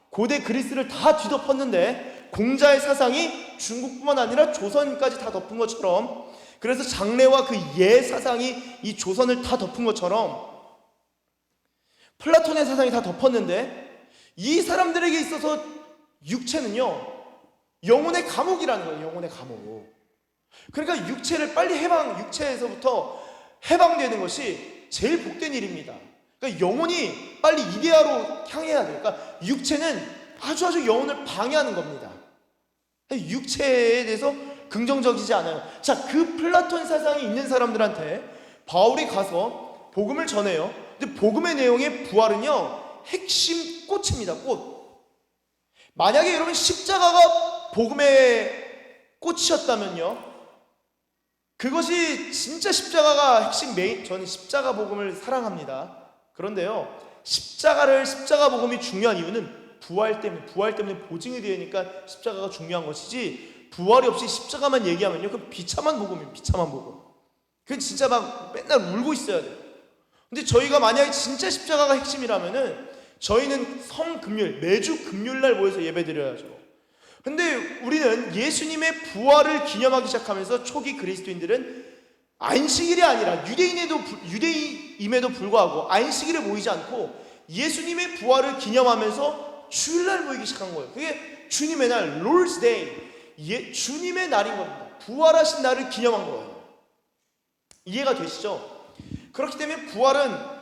고대 그리스를 다 뒤덮었는데 공자의 사상이 중국뿐만 아니라 조선까지 다 덮은 것처럼 그래서 장래와 그 예 사상이 이 조선을 다 덮은 것처럼 플라톤의 사상이 다 덮었는데, 이 사람들에게 있어서 육체는요 영혼의 감옥이라는 거예요. 영혼의 감옥. 그러니까 육체에서부터 해방되는 것이 제일 복된 일입니다. 그러니까 영혼이 빨리 이데아로 향해야 돼요. 그러니까 육체는 아주 영혼을 방해하는 겁니다. 육체에 대해서 긍정적이지 않아요. 자, 그 플라톤 사상이 있는 사람들한테 바울이 가서 복음을 전해요. 근데 복음의 내용의 부활은요 핵심 꽃입니다. 꽃. 만약에 여러분 십자가가 복음의 꽃이었다면요, 그것이 진짜 십자가가 핵심 메인. 저는 십자가 복음을 사랑합니다. 그런데요, 십자가 복음이 중요한 이유는 부활 때문에 보증이 되니까 십자가가 중요한 것이지, 부활이 없이 십자가만 얘기하면요 그건 비참한 복음이에요. 비참한 복음. 그건 진짜 막 맨날 울고 있어야 돼요. 근데 저희가 만약에 진짜 십자가가 핵심이라면은 저희는 성금요일, 매주 금요일날 모여서 예배드려야죠. 근데 우리는 예수님의 부활을 기념하기 시작하면서 초기 그리스도인들은 안식일이 아니라 유대인임에도 불구하고 안식일에 모이지 않고 예수님의 부활을 기념하면서 주일날 모이기 시작한 거예요. 그게 주님의 날, Lord's Day, 주님의 날인 겁니다. 부활하신 날을 기념한 거예요. 이해가 되시죠? 그렇기 때문에 부활은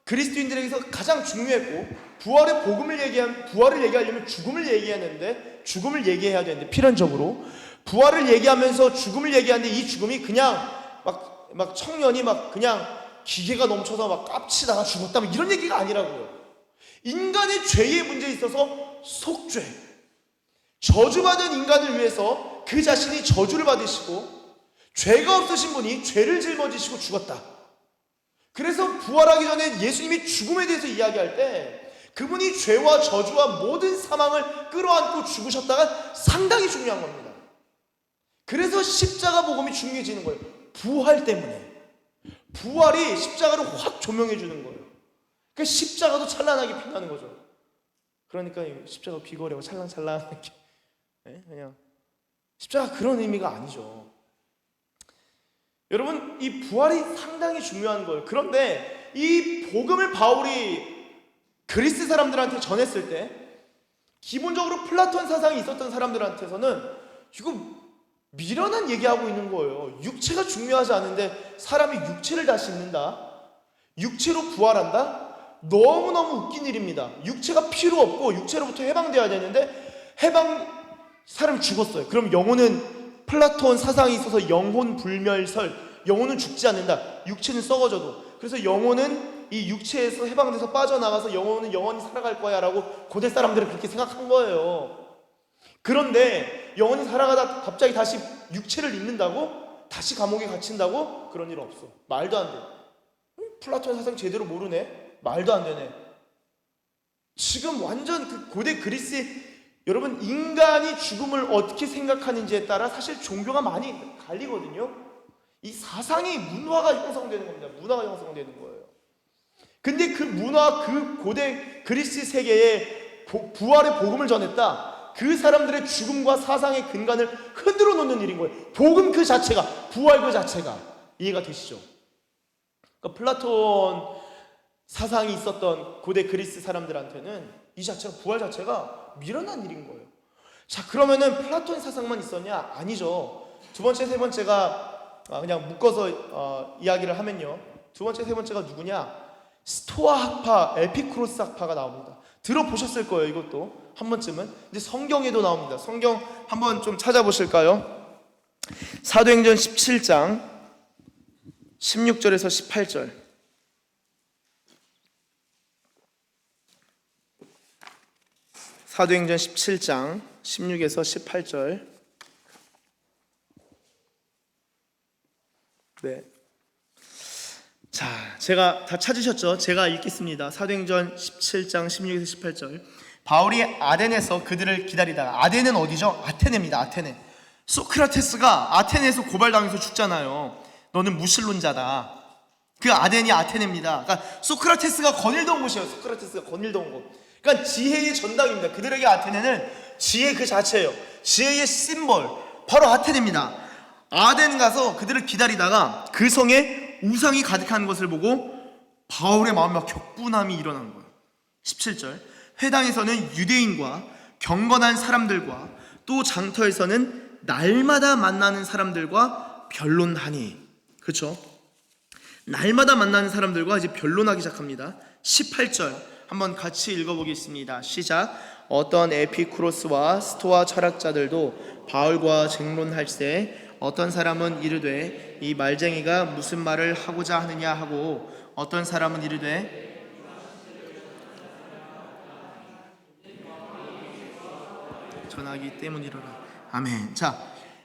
그리스도인들에게서 가장 중요했고, 부활을 얘기하려면 죽음을 얘기해야 되는데 필연적으로 부활을 얘기하면서 죽음을 얘기하는데, 이 죽음이 그냥 막 청년이 막 그냥 기계가 넘쳐서 막 깝치다가 죽었다 이런 얘기가 아니라고요. 인간의 죄의 문제에 있어서 속죄, 저주받은 인간을 위해서 그 자신이 저주를 받으시고 죄가 없으신 분이 죄를 짊어지시고 죽었다. 그래서 부활하기 전에 예수님이 죽음에 대해서 이야기할 때 그분이 죄와 저주와 모든 사망을 끌어안고 죽으셨다가 상당히 중요한 겁니다. 그래서 십자가 복음이 중요해지는 거예요. 부활 때문에. 부활이 십자가를 확 조명해 주는 거예요. 그러니까 십자가도 찬란하게 빛나는 거죠. 그러니까 십자가 비거리고 찰랑찰랑하게, 그냥 십자가 그런 의미가 아니죠. 여러분, 이 부활이 상당히 중요한 거예요. 그런데 이 복음을 바울이 그리스 사람들한테 전했을 때, 기본적으로 플라톤 사상이 있었던 사람들한테서는 이거 미련한 얘기하고 있는 거예요. 육체가 중요하지 않은데 사람이 육체를 다시 입는다, 육체로 부활한다? 너무너무 웃긴 일입니다. 육체가 필요 없고 육체로부터 해방되어야 되는데 사람이 죽었어요. 그럼 영혼은, 플라톤 사상이 있어서 영혼 불멸설, 영혼은 죽지 않는다, 육체는 썩어져도. 그래서 영혼은 이 육체에서 해방돼서 빠져나가서 영혼은 영원히 살아갈 거야 라고 고대 사람들은 그렇게 생각한 거예요. 그런데 영혼이 살아가다 갑자기 다시 육체를 입는다고? 다시 감옥에 갇힌다고? 그런 일 없어. 말도 안 돼. 플라톤 사상 제대로 모르네? 말도 안 되네. 지금 완전 그 고대 그리스, 여러분, 인간이 죽음을 어떻게 생각하는지에 따라 사실 종교가 많이 갈리거든요. 이 사상이 문화가 형성되는 겁니다. 문화가 형성되는 거예요. 근데 그 문화, 그 고대 그리스 세계에 부활의 복음을 전했다. 그 사람들의 죽음과 사상의 근간을 흔들어 놓는 일인 거예요. 복음 그 자체가, 부활 그 자체가. 이해가 되시죠? 그러니까 플라톤 사상이 있었던 고대 그리스 사람들한테는 이 자체가, 부활 자체가 미련한 일인 거예요. 자, 그러면은 플라톤 사상만 있었냐? 아니죠. 두 번째, 세 번째가 그냥 묶어서 이야기를 하면요, 두 번째, 세 번째가 누구냐? 스토아 학파, 에피쿠로스 학파가 나옵니다. 들어보셨을 거예요, 이것도 한 번쯤은. 근데 성경에도 나옵니다. 성경 한번 좀 찾아보실까요? 사도행전 17장 16절에서 18절. 사도행전 17장 16에서 18절. 네. 자, 제가 다 찾으셨죠? 제가 읽겠습니다. 사도행전 17장 16에서 18절. 바울이 아덴에서 그들을 기다리다가, 아덴은 어디죠? 아테네입니다. 아테네. 소크라테스가 아테네에서 고발당해서 죽잖아요. 너는 무신론자다. 그 아덴이 아테네입니다. 그러니까 소크라테스가 거닐던 곳이에요. 소크라테스가 거닐던 곳. 그러니까 지혜의 전당입니다. 그들에게 아테네는 지혜 그 자체예요. 지혜의 심볼, 바로 아테네입니다. 아덴 가서 그들을 기다리다가 그 성에 우상이 가득한 것을 보고 바울의 마음에 격분함이 일어난 거예요. 17절, 회당에서는 유대인과 경건한 사람들과 또 장터에서는 날마다 만나는 사람들과 변론하니. 그렇죠? 날마다 만나는 사람들과 이제 변론하기 시작합니다. 18절 한번 같이 읽어보겠습니다. 시작. 어떤 에피쿠로스와 스토아 철학자들도 바울과 쟁론할세 어떤 사람은 이르되 이 말쟁이가 무슨 말을 하고자 하느냐 하고 어떤 사람은 이르되 전하기 때문이로라. 아멘. 자,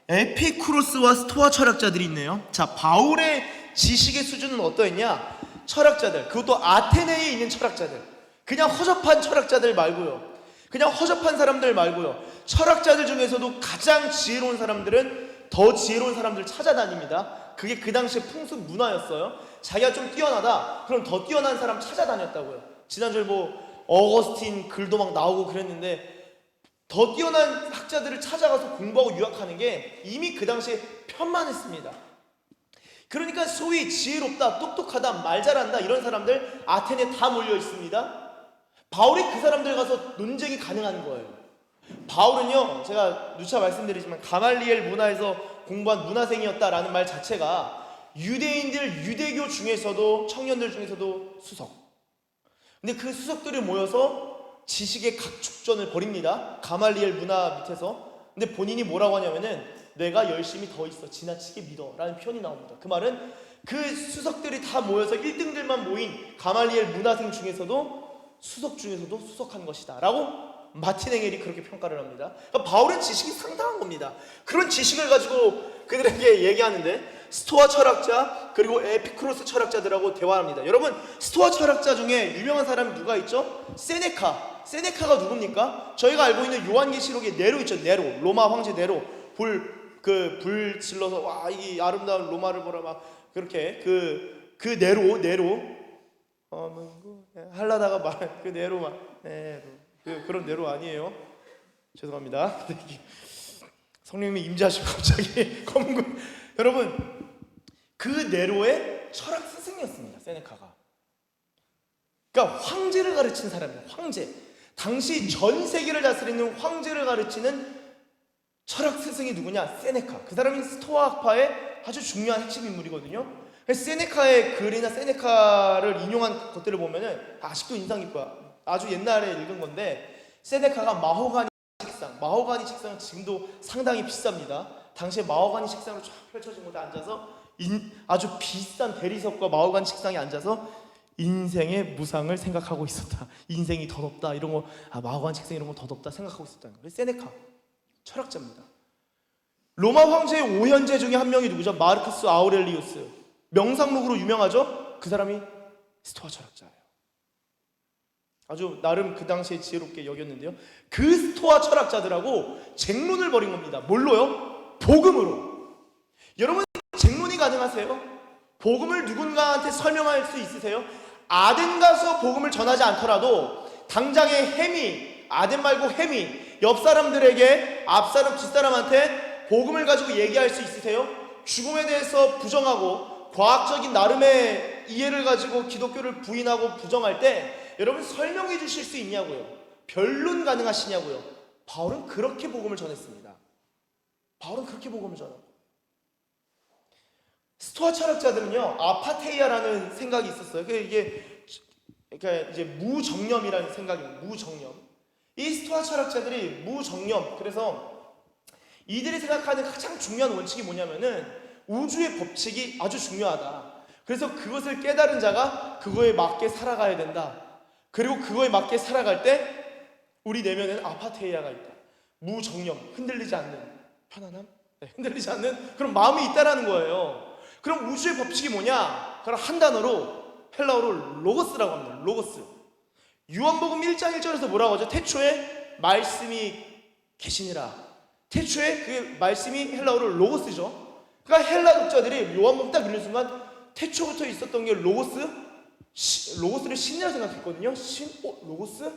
에피쿠로스와 스토아 철학자들이 있네요. 자, 바울의 지식의 수준은 어떠했냐? 철학자들, 그것도 아테네에 있는 철학자들, 그냥 허접한 철학자들 말고요, 그냥 허접한 사람들 말고요, 철학자들 중에서도 가장 지혜로운 사람들은 더 지혜로운 사람들을 찾아다닙니다. 그게 그 당시의 풍습 문화였어요. 자기가 좀 뛰어나다 그럼 더 뛰어난 사람 찾아다녔다고요. 지난주에 뭐 어거스틴 글도 막 나오고 그랬는데, 더 뛰어난 학자들을 찾아가서 공부하고 유학하는 게 이미 그 당시에 편만했습니다. 그러니까 소위 지혜롭다, 똑똑하다, 말 잘한다 이런 사람들 아테네에 다 몰려 있습니다. 바울이 그 사람들 가서 논쟁이 가능한 거예요. 바울은요, 제가 누차 말씀드리지만 가말리엘 문화에서 공부한 문화생이었다라는 말 자체가 유대인들, 유대교 중에서도 청년들 중에서도 수석. 근데 그 수석들이 모여서 지식의 각축전을 벌입니다. 가말리엘 문화 밑에서. 근데 본인이 뭐라고 하냐면은 내가 열심히 더 있어, 지나치게 믿어 라는 표현이 나옵니다. 그 말은 그 수석들이 다 모여서 1등들만 모인 가말리엘 문화생 중에서도 수석 중에서도 수석한 것이다 라고 마틴 엥겔이 그렇게 평가를 합니다. 그러니까 바울은 지식이 상당한 겁니다. 그런 지식을 가지고 그들에게 얘기하는데 스토아 철학자 그리고 에피쿠로스 철학자들하고 대화합니다. 여러분, 스토아 철학자 중에 유명한 사람이 누가 있죠? 세네카. 세네카가 누굽니까? 저희가 알고 있는 요한계시록에 네로 있죠. 네로, 로마 황제 네로. 불 질러서 와 이 아름다운 로마를 보라 막 그렇게 그 네로 하려다가 말 그 네로 막 그런 네로 아니에요. 죄송합니다. 성령님이 임재하시고 갑자기 검은 여러분, 그 네로의 철학 스승이었습니다. 세네카가. 그러니까 황제를 가르치는 사람이에요. 황제. 당시 전 세계를 다스리는 황제를 가르치는 철학 스승이 누구냐? 세네카. 그 사람이 스토아학파의 아주 중요한 핵심 인물이거든요. 세네카의 글이나 세네카를 인용한 것들을 보면은 아직도 인상 깊어요. 아주 옛날에 읽은 건데, 세네카가 마호가니 책상은 지금도 상당히 비쌉니다. 당시에 마호가니 책상으로 쫙 펼쳐진 곳에 앉아서 아주 비싼 대리석과 마호가니 책상에 앉아서 인생의 무상을 생각하고 있었다. 인생이 더덥다 이런 거, 마호가니 책상 이런 거 더덥다 생각하고 있었다는 거예요. 세네카 철학자입니다. 로마 황제의 오현제 중에 한 명이 누구죠? 마르크스 아우렐리우스. 명상록으로 유명하죠? 그 사람이 스토아 철학자예요. 아주 나름 그 당시에 지혜롭게 여겼는데요, 그 스토아 철학자들하고 쟁론을 벌인 겁니다. 뭘로요? 복음으로. 여러분, 쟁론이 가능하세요? 복음을 누군가한테 설명할 수 있으세요? 아덴 가서 복음을 전하지 않더라도 당장의 해미, 아덴 말고 해미, 옆 사람들에게 앞사람 뒷사람한테 복음을 가지고 얘기할 수 있으세요? 죽음에 대해서 부정하고 과학적인 나름의 이해를 가지고 기독교를 부인하고 부정할 때 여러분 설명해 주실 수 있냐고요? 변론 가능하시냐고요? 바울은 그렇게 복음을 전했습니다. 바울은 그렇게 복음을 전하고. 스토아 철학자들은요, 아파테이아라는 생각이 있었어요. 그러니까 이제 무정념이라는 생각입니다. 무정념. 이 스토아 철학자들이 무정념, 그래서 이들이 생각하는 가장 중요한 원칙이 뭐냐면은 우주의 법칙이 아주 중요하다. 그래서 그것을 깨달은 자가 그거에 맞게 살아가야 된다. 그리고 그거에 맞게 살아갈 때 우리 내면에는 아파테이아가 있다. 무정념, 흔들리지 않는 편안함, 흔들리지 않는 그런 마음이 있다라는 거예요. 그럼 우주의 법칙이 뭐냐? 그럼 한 단어로, 헬라어로 로고스라고 합니다. 로고스. 요한복음 1장 1절에서 뭐라고 하죠? 태초에 말씀이 계시니라. 태초에 그 말씀이 헬라어로 로고스죠. 그러니까 헬라 독자들이 요한복음 딱 읽는 순간 태초부터 있었던 게 로고스를 신이라고 생각했거든요. 로고스?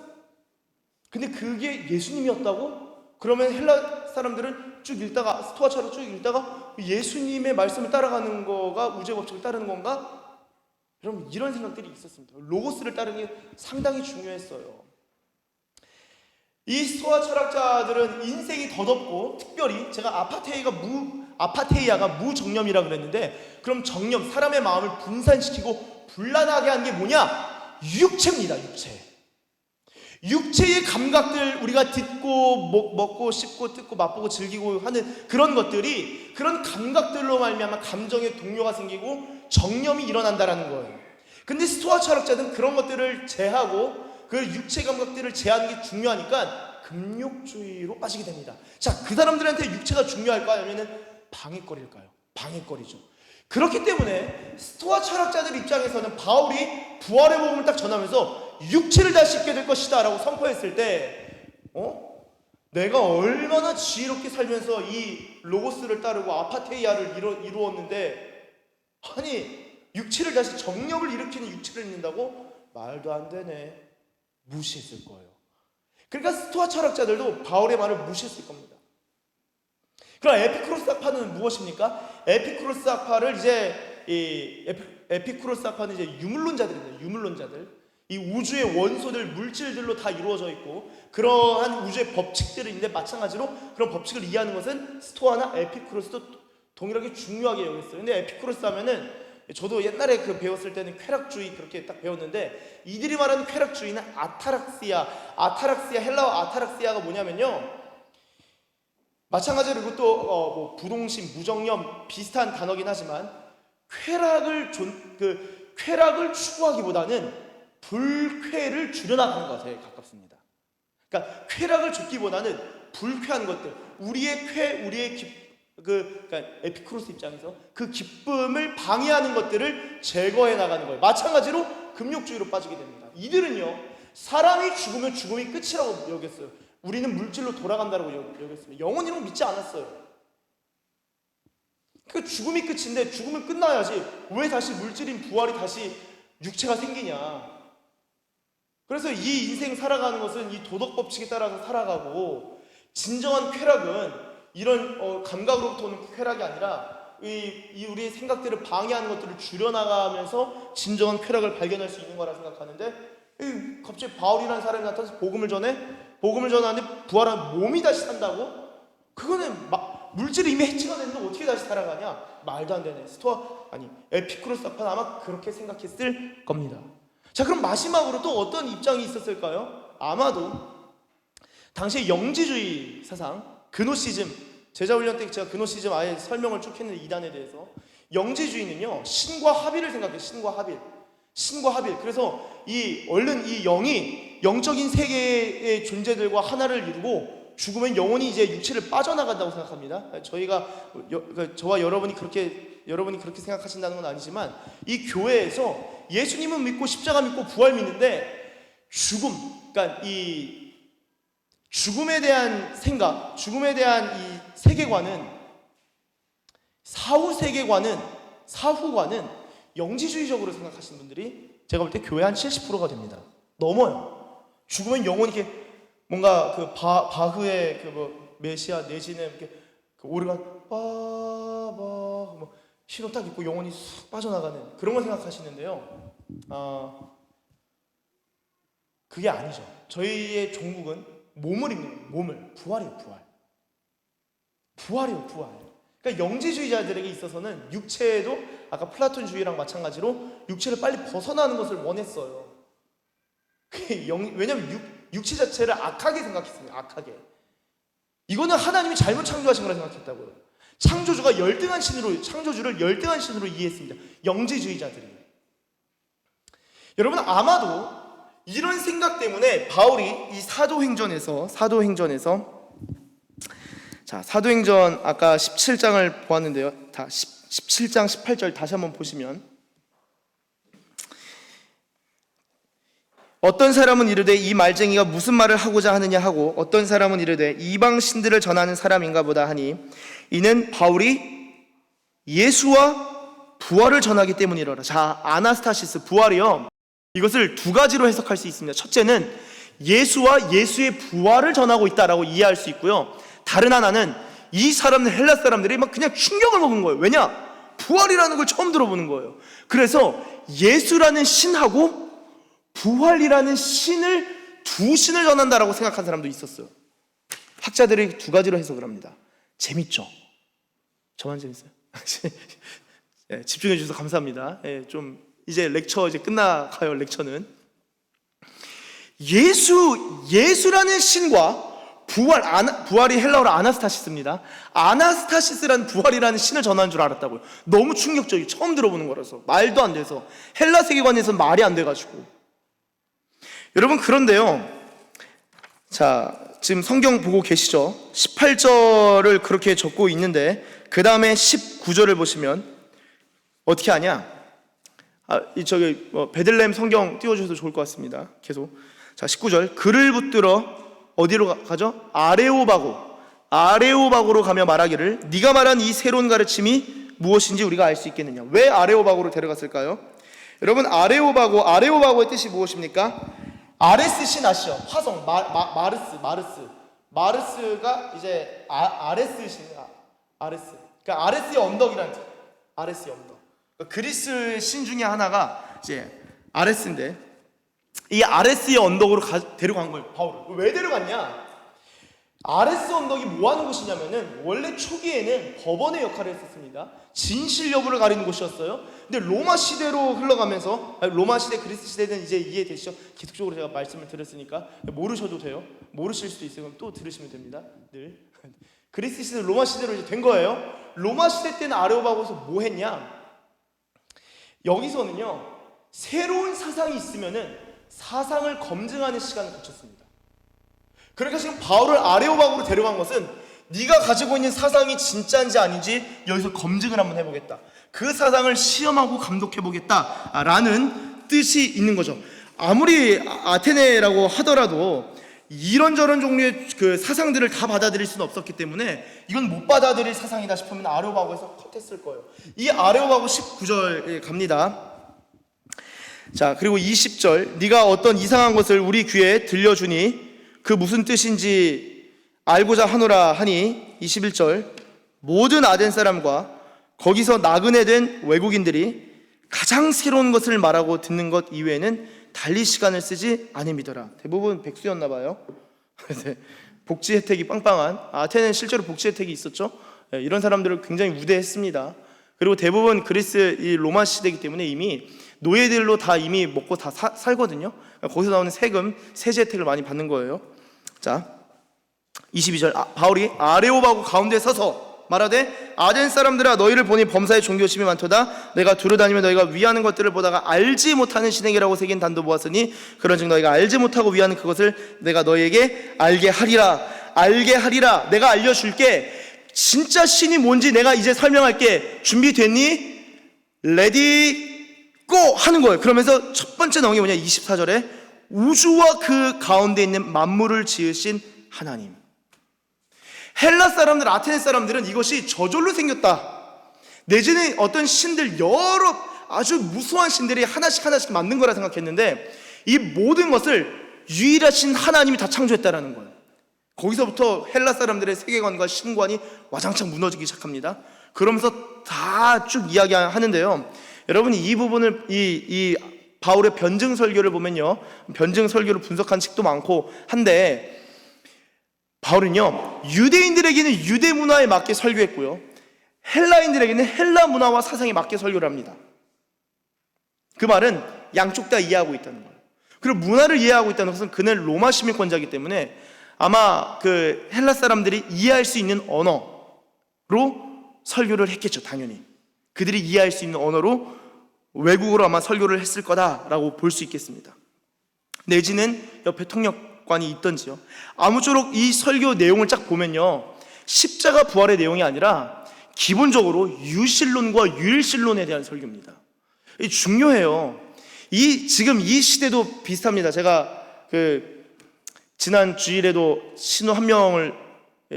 근데 그게 예수님이었다고? 그러면 헬라 사람들은 쭉 읽다가, 스토아 철학 쭉 읽다가 예수님의 말씀을 따라가는 거가 우주의 법칙을 따르는 건가? 여러분, 이런 생각들이 있었습니다. 로고스를 따르는 게 상당히 중요했어요. 이 스토아 철학자들은 인생이 더덥고, 특별히 제가 아파테이아가 무정념이라 그랬는데, 그럼 정념, 사람의 마음을 분산시키고 불안하게 하는 게 뭐냐? 육체입니다. 육체의 감각들, 우리가 듣고 먹고 씹고 뜯고 맛보고 즐기고 하는 그런 것들이, 그런 감각들로 말미암아 감정의 동요가 생기고 정념이 일어난다라는 거예요. 근데 스토아 철학자들은 그런 것들을 제하고 그 육체 감각들을 제하는 게 중요하니까 금욕주의로 빠지게 됩니다. 자, 그 사람들한테 육체가 중요할까요? 아니면 방해거리일까요? 방해거리죠. 그렇기 때문에 스토아 철학자들 입장에서는 바울이 부활의 복음을 딱 전하면서 육체를 다시 입게 될 것이다 라고 선포했을 때, 내가 얼마나 지혜롭게 살면서 이 로고스를 따르고 아파테이아를 이루었는데, 아니 육체를 다시 정력을 일으키는 육체를 입는다고? 말도 안 되네. 무시했을 거예요. 그러니까 스토아 철학자들도 바울의 말을 무시했을 겁니다. 그럼 에피쿠로스 학파는 무엇입니까? 에피쿠로스 학파를 에피쿠로스 학파는 이제 유물론자들입니다. 유물론자들. 이 우주의 원소들, 물질들로 다 이루어져 있고, 그러한 우주의 법칙들이 있는데, 마찬가지로 그런 법칙을 이해하는 것은 스토아나 에피쿠로스도 동일하게 중요하게 여겼어요. 근데 에피쿠로스 하면은, 저도 옛날에 배웠을 때는 쾌락주의 그렇게 딱 배웠는데, 이들이 말하는 쾌락주의는 아타락시아, 헬라어 아타락시아가 뭐냐면요, 마찬가지로 이것도 부동심, 무정념 비슷한 단어긴 하지만, 쾌락을 추구하기보다는 불쾌를 줄여나가는 것에 가깝습니다. 그러니까 쾌락을 줬기보다는 불쾌한 것들, 그러니까 에피쿠로스 입장에서 그 기쁨을 방해하는 것들을 제거해 나가는 거예요. 마찬가지로 금욕주의로 빠지게 됩니다. 이들은요, 사람이 죽으면 죽음이 끝이라고 여겼어요. 우리는 물질로 돌아간다고 여겼습니다. 영혼이라고 믿지 않았어요. 그 죽음이 끝인데, 죽으면 끝나야지 왜 다시 물질인 부활이 다시 육체가 생기냐. 그래서 이 인생 살아가는 것은 이 도덕 법칙에 따라서 살아가고, 진정한 쾌락은 이런 감각으로부터 오는 쾌락이 아니라 이 우리의 생각들을 방해하는 것들을 줄여나가면서 진정한 쾌락을 발견할 수 있는 거라 생각하는데, 갑자기 바울이라는 사람이 나타나서 복음을 전하는데 부활한 몸이 다시 산다고? 그거는 물질이 이미 해치가 됐는데 어떻게 다시 살아가냐? 말도 안 되네. 에피쿠로스 학파는 아마 그렇게 생각했을 겁니다. 자, 그럼 마지막으로 또 어떤 입장이 있었을까요? 아마도 당시의 영지주의 사상, 그노시즘, 제자훈련 때 제가 그노시즘 아예 설명을 쭉 했는데, 이단에 대해서 영지주의는요, 신과 합일을 생각해요. 신과 합일. 그래서 이 영이 영적인 세계의 존재들과 하나를 이루고, 죽으면 영혼이 이제 육체를 빠져나간다고 생각합니다. 저와 여러분이 그렇게 생각하신다는 건 아니지만, 이 교회에서 예수님은 믿고 십자가 믿고 부활 믿는데, 그러니까 이 죽음에 대한 생각, 죽음에 대한 이 세계관은, 사후관은 영지주의적으로 생각하시는 분들이 제가 볼 때 교회 한 70%가 됩니다. 넘어요. 죽으면 영혼이 이렇게 뭔가 바흐의 메시아 내지는 이렇게 오르간 신호 딱 있고 영혼이 쑥 빠져나가는 그런 걸 생각하시는데요. 그게 아니죠. 저희의 종국은 몸을 입는 몸을 부활이에요. 부활. 그러니까 영지주의자들에게 있어서는 육체에도 아까 플라톤주의랑 마찬가지로 육체를 빨리 벗어나는 것을 원했어요. 왜냐하면 육체 자체를 악하게 생각했습니다. 악하게. 이거는 하나님이 잘못 창조하신 거라 생각했다고요. 창조주를 열등한 신으로 이해했습니다. 영지주의자들이. 여러분, 아마도 이런 생각 때문에 바울이 이 사도행전에서 사도행전 아까 17장을 보았는데요. 17장 18절 다시 한번 보시면, 어떤 사람은 이르되 이 말쟁이가 무슨 말을 하고자 하느냐 하고, 어떤 사람은 이르되 이방 신들을 전하는 사람인가 보다 하니, 이는 바울이 예수와 부활을 전하기 때문이로라. 자, 아나스타시스, 부활이요, 이것을 두 가지로 해석할 수 있습니다. 첫째는 예수와 예수의 부활을 전하고 있다라고 이해할 수 있고요, 다른 하나는 이 사람들, 헬라 사람들이 막 그냥 충격을 먹은 거예요. 왜냐? 부활이라는 걸 처음 들어보는 거예요. 그래서 예수라는 신하고 부활이라는 신을, 두 신을 전한다라고 생각한 사람도 있었어요. 학자들이 두 가지로 해석을 합니다. 재밌죠? 저만 재밌어요? 네, 집중해 주셔서 감사합니다. 네, 좀 이제 렉처 이제 끝나가요. 렉처는 예수라는 신과 부활이 헬라어로 아나스타시스입니다. 아나스타시스라는 부활이라는 신을 전하는 줄 알았다고요. 너무 충격적이고 처음 들어보는 거라서 말도 안 돼서, 헬라 세계관에서는 말이 안 돼가지고. 여러분, 그런데요, 자, 지금 성경 보고 계시죠? 18절을 그렇게 적고 있는데 그 다음에 19절을 보시면 어떻게 하냐? 저기 베들레헴 성경 띄워주셔도 좋을 것 같습니다. 계속. 자, 19절. 그를 붙들어 어디로 가죠? 아레오바고로 가며 말하기를 네가 말한 이 새로운 가르침이 무엇인지 우리가 알 수 있겠느냐. 왜 아레오바고로 데려갔을까요? 여러분, 아레오바고의 뜻이 무엇입니까? 아레스 신 아시죠? 화성, 마르스가 이제 아레스 신, 아레스. 그러니까 아레스의 언덕이라는 뜻. 아레스의 언덕. 그러니까 그리스 신 중에 하나가 이제 아레스인데, 이 아레스의 언덕으로 데려간 거예요, 바울을. 왜 데려갔냐? 아레스 언덕이 뭐 하는 곳이냐면은, 원래 초기에는 법원의 역할을 했었습니다. 진실 여부를 가리는 곳이었어요. 근데 로마 시대로 흘러가면서, 로마 시대, 그리스 시대는 이제 이해되시죠? 계속적으로 제가 말씀을 드렸으니까 모르셔도 돼요. 모르실 수도 있어요. 그럼 또 들으시면 됩니다. 늘. 그리스 시대, 로마 시대로 이제 된 거예요. 로마 시대 때는 아레오바고에서 뭐 했냐? 여기서는요, 새로운 사상이 있으면은 사상을 검증하는 시간을 갖췄습니다. 그러니까 지금 바울을 아레오바고로 데려간 것은 네가 가지고 있는 사상이 진짜인지 아닌지 여기서 검증을 한번 해보겠다. 그 사상을 시험하고 감독해보겠다라는 뜻이 있는 거죠. 아무리 아테네라고 하더라도 이런저런 종류의 그 사상들을 다 받아들일 수는 없었기 때문에 이건 못 받아들일 사상이다 싶으면 아레오바고에서 컷했을 거예요. 이 아레오바고 19절 갑니다. 자, 그리고 20절. 네가 어떤 이상한 것을 우리 귀에 들려주니 그 무슨 뜻인지 알고자 하노라 하니 21절. 모든 아덴 사람과 거기서 나그네 된 외국인들이 가장 새로운 것을 말하고 듣는 것 이외에는 달리 시간을 쓰지 아님이더라. 대부분 백수였나 봐요. 복지 혜택이 빵빵한, 아테네는 실제로 복지 혜택이 있었죠. 이런 사람들을 굉장히 우대했습니다. 그리고 대부분 그리스 이 로마 시대이기 때문에 이미 노예들로 다 이미 먹고 다 살거든요. 거기서 나오는 세금, 세제 혜택을 많이 받는 거예요. 자, 22절. 바울이 아레오바고 가운데 서서 말하되 아덴 사람들아, 너희를 보니 범사에 종교심이 많도다. 내가 두루다니며 너희가 위하는 것들을 보다가 알지 못하는 신에게라고 새긴 단도 보았으니 그런즉 너희가 알지 못하고 위하는 그것을 내가 너희에게 알게 하리라. 내가 알려줄게. 진짜 신이 뭔지 내가 이제 설명할게. 준비됐니? 레디 고! 하는 거예요. 그러면서 첫 번째 나온 게 뭐냐? 24절에 우주와 그 가운데 있는 만물을 지으신 하나님. 헬라 사람들, 아테네 사람들은 이것이 저절로 생겼다, 내지는 어떤 신들, 여러 아주 무수한 신들이 하나씩 만든 거라 생각했는데 이 모든 것을 유일하신 하나님이 다 창조했다라는 거예요. 거기서부터 헬라 사람들의 세계관과 신관이 와장창 무너지기 시작합니다. 그러면서 다 쭉 이야기하는데요. 여러분이 이 부분을 이 바울의 변증 설교를 보면요, 변증 설교를 분석한 책도 많고 한데, 바울은요 유대인들에게는 유대 문화에 맞게 설교했고요, 헬라인들에게는 헬라 문화와 사상에 맞게 설교를 합니다. 그 말은 양쪽 다 이해하고 있다는 거예요. 그리고 문화를 이해하고 있다는 것은 그는 로마 시민권자이기 때문에 아마 그 헬라 사람들이 이해할 수 있는 언어로 설교를 했겠죠. 당연히 그들이 이해할 수 있는 언어로 외국어로 아마 설교를 했을 거다라고 볼 수 있겠습니다. 내지는 옆에 통역관이 있던지요. 아무쪼록 이 설교 내용을 쫙 보면요, 십자가 부활의 내용이 아니라 기본적으로 유실론과 유일신론에 대한 설교입니다. 이 중요해요. 지금 이 시대도 비슷합니다. 제가 지난 주일에도 신우 한 명을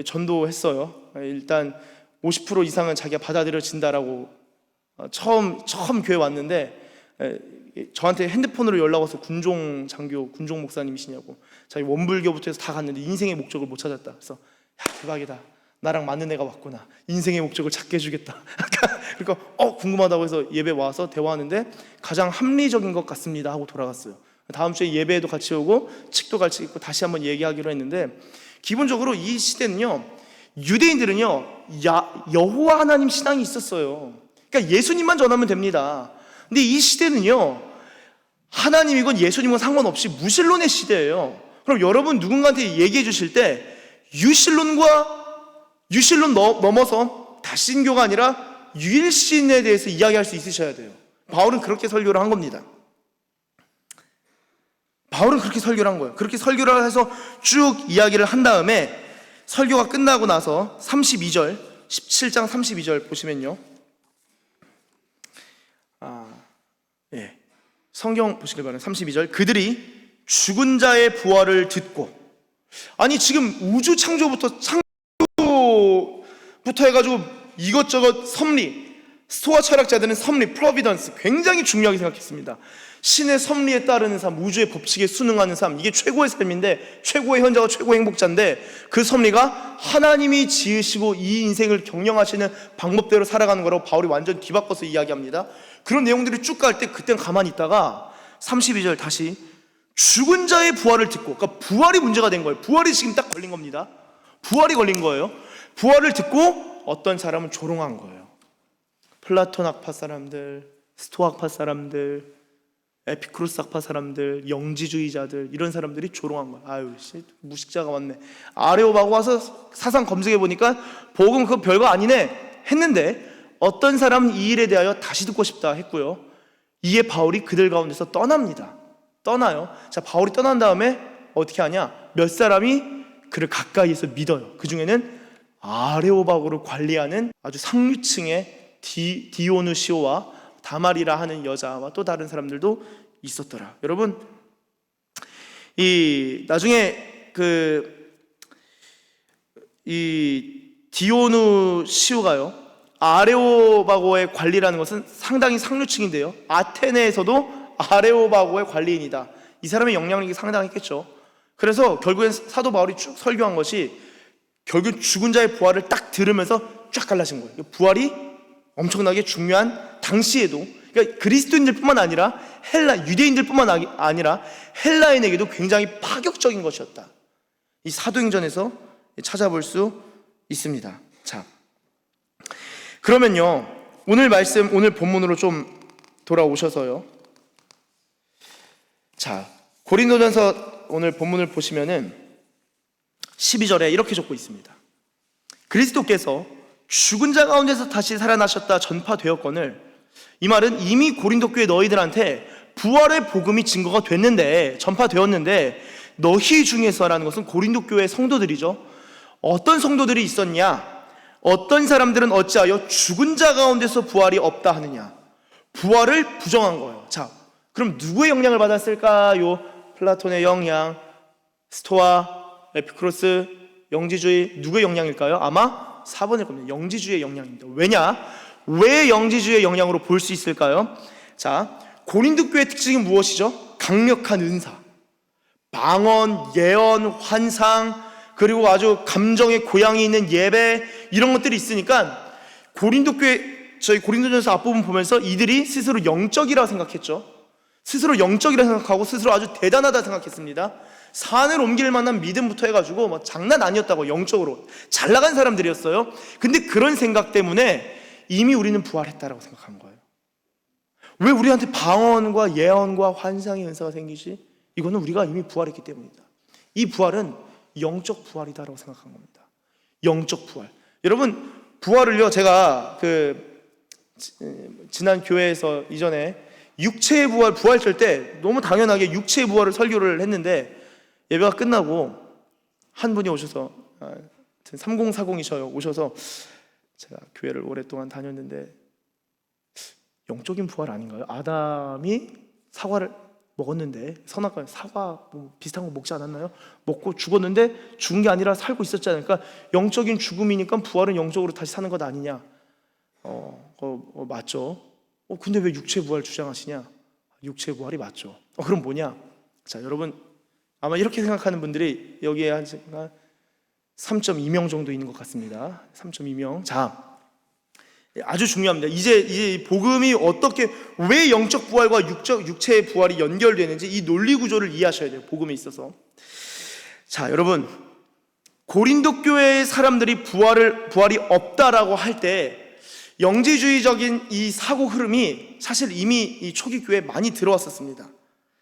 전도했어요. 일단 50% 이상은 자기가 받아들여진다라고 처음 교회 왔는데 저한테 핸드폰으로 연락 와서 군종 목사님이시냐고, 자기 원불교부터 해서 다 갔는데 인생의 목적을 못 찾았다. 그래서 야, 대박이다. 나랑 맞는 애가 왔구나. 인생의 목적을 찾게 해주겠다. 그러니까 궁금하다고 해서 예배 와서 대화하는데 가장 합리적인 것 같습니다 하고 돌아갔어요. 다음 주에 예배에도 같이 오고 책도 같이 읽고 다시 한번 얘기하기로 했는데, 기본적으로 이 시대는요, 유대인들은요 여호와 하나님 신앙이 있었어요. 그러니까 예수님만 전하면 됩니다. 근데 이 시대는요, 하나님이건 예수님과 상관없이 무신론의 시대예요. 그럼 여러분 누군가한테 얘기해 주실 때 유신론 넘어서 다신교가 아니라 유일신에 대해서 이야기할 수 있으셔야 돼요. 바울은 그렇게 설교를 한 겁니다. 바울은 그렇게 설교를 한 거예요. 그렇게 설교를 해서 쭉 이야기를 한 다음에 설교가 끝나고 나서 32절, 17장 32절 보시면요, 성경 보시길 바랍니다. 32절, 그들이 죽은 자의 부활을 듣고, 아니 지금 우주 창조부터 해가지고 이것저것 섭리, 스토아 철학자들은 섭리, 프로비던스 굉장히 중요하게 생각했습니다. 신의 섭리에 따르는 삶, 우주의 법칙에 순응하는 삶, 이게 최고의 삶인데, 최고의 현자가 최고의 행복자인데, 그 섭리가 하나님이 지으시고 이 인생을 경영하시는 방법대로 살아가는 거라고 바울이 완전 뒤바꿔서 이야기합니다. 그런 내용들이 쭉 갈 때 그땐 가만히 있다가 32절 다시 죽은 자의 부활을 듣고, 그러니까 부활이 문제가 된 거예요. 부활이 지금 딱 걸린 겁니다. 부활이 걸린 거예요. 부활을 듣고 어떤 사람은 조롱한 거예요. 플라톤 학파 사람들, 스토아 학파 사람들, 에피쿠로스 학파 사람들, 영지주의자들, 이런 사람들이 조롱한 거예요. 아유, 무식자가 왔네. 아레오바고 와서 사상 검색해 보니까 복음 그거 별거 아니네 했는데, 어떤 사람은 이 일에 대하여 다시 듣고 싶다 했고요. 이에 바울이 그들 가운데서 떠납니다. 떠나요. 자, 바울이 떠난 다음에 어떻게 하냐? 몇 사람이 그를 가까이에서 믿어요. 그 중에는 아레오바고를 관리하는 아주 상류층의 디오누시오와 다말이라 하는 여자와 또 다른 사람들도 있었더라. 여러분, 나중에 이 디오누시오가요, 아레오바고의 관리라는 것은 상당히 상류층인데요, 아테네에서도 아레오바고의 관리인이다. 이 사람의 영향력이 상당했겠죠. 그래서 결국엔 사도 바울이 쭉 설교한 것이, 결국 죽은 자의 부활을 딱 들으면서 쫙 갈라진 거예요. 부활이 엄청나게 중요한, 당시에도, 그러니까 그리스도인들뿐만 아니라 유대인들뿐만 아니라 헬라인에게도 굉장히 파격적인 것이었다. 이 사도행전에서 찾아볼 수 있습니다. 자, 그러면요, 오늘 본문으로 좀 돌아오셔서요. 자, 고린도전서 오늘 본문을 보시면은 12절에 이렇게 적고 있습니다. 그리스도께서 죽은 자 가운데서 다시 살아나셨다 전파되었거늘, 이 말은 이미 고린도 교회 너희들한테 부활의 복음이 증거가 됐는데, 전파되었는데, 너희 중에서라는 것은 고린도 교회 성도들이죠. 어떤 성도들이 있었냐? 어떤 사람들은 어찌하여 죽은 자 가운데서 부활이 없다 하느냐? 부활을 부정한 거예요. 자, 그럼 누구의 영향을 받았을까요? 플라톤의 영향, 스토아, 에피쿠로스, 영지주의, 누구의 영향일까요? 아마 4번일 겁니다. 영지주의의 영향입니다. 왜 영지주의의 영향으로 볼 수 있을까요? 자, 고린도 교회의 특징이 무엇이죠? 강력한 은사, 방언, 예언, 환상, 그리고 아주 감정의 고향이 있는 예배, 이런 것들이 있으니까 고린도 교회, 저희 고린도전서 앞부분 보면서 이들이 스스로 영적이라 생각했죠. 스스로 영적이라 생각하고 스스로 아주 대단하다 생각했습니다. 산을 옮길 만한 믿음부터 해가지고 뭐 장난 아니었다고, 영적으로 잘 나간 사람들이었어요. 근데 그런 생각 때문에 이미 우리는 부활했다라고 생각한 거예요. 왜 우리한테 방언과 예언과 환상의 은사가 생기지? 이거는 우리가 이미 부활했기 때문이다. 이 부활은 영적 부활이다라고 생각한 겁니다. 영적 부활. 여러분, 부활을요, 제가 지난 교회에서 이전에 육체의 부활절 때 너무 당연하게 육체의 부활을 설교를 했는데, 예배가 끝나고 한 분이 오셔서, 3040이셔요. 오셔서, 제가 교회를 오랫동안 다녔는데 영적인 부활 아닌가요? 아담이 사과를 먹었는데, 선악과 사과 뭐 비슷한 거 먹지 않았나요? 먹고 죽었는데 죽은 게 아니라 살고 있었잖아요. 그러니까 영적인 죽음이니까 부활은 영적으로 다시 사는 것 아니냐? 맞죠? 근데 왜 육체 부활 주장하시냐? 육체 부활이 맞죠. 그럼 뭐냐? 자, 여러분, 아마 이렇게 생각하는 분들이 여기에 한 3.2명 정도 있는 것 같습니다. 3.2명. 자, 아주 중요합니다. 이제 복음이 어떻게, 왜 영적 부활과 육체의 부활이 연결되는지 이 논리 구조를 이해하셔야 돼요. 복음에 있어서. 자, 여러분, 고린도 교회의 사람들이 부활이 없다라고 할 때 영지주의적인 이 사고 흐름이 사실 이미 이 초기 교회에 많이 들어왔었습니다.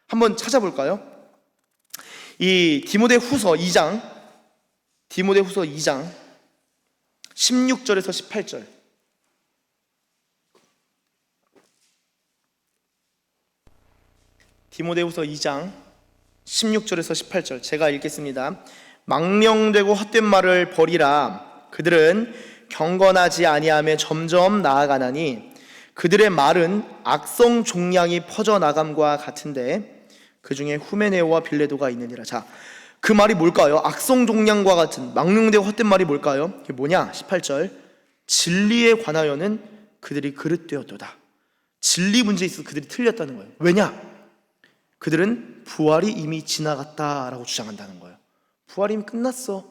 한번 찾아볼까요? 이 디모데후서 2장 16절에서 18절. 디모데후서 2장 16절에서 18절 제가 읽겠습니다. 망령되고 헛된 말을 버리라. 그들은 경건하지 아니하며 점점 나아가나니 그들의 말은 악성 종양이 퍼져나감과 같은데 그 중에 후메네오와 빌레도가 있느니라. 자, 그 말이 뭘까요? 악성 종양과 같은 망령되고 헛된 말이 뭘까요? 이게 뭐냐? 18절. 진리에 관하여는 그들이 그릇되었도다. 진리 문제에 있어서 그들이 틀렸다는 거예요. 왜냐? 그들은 부활이 이미 지나갔다라고 주장한다는 거예요. 부활이 이미 끝났어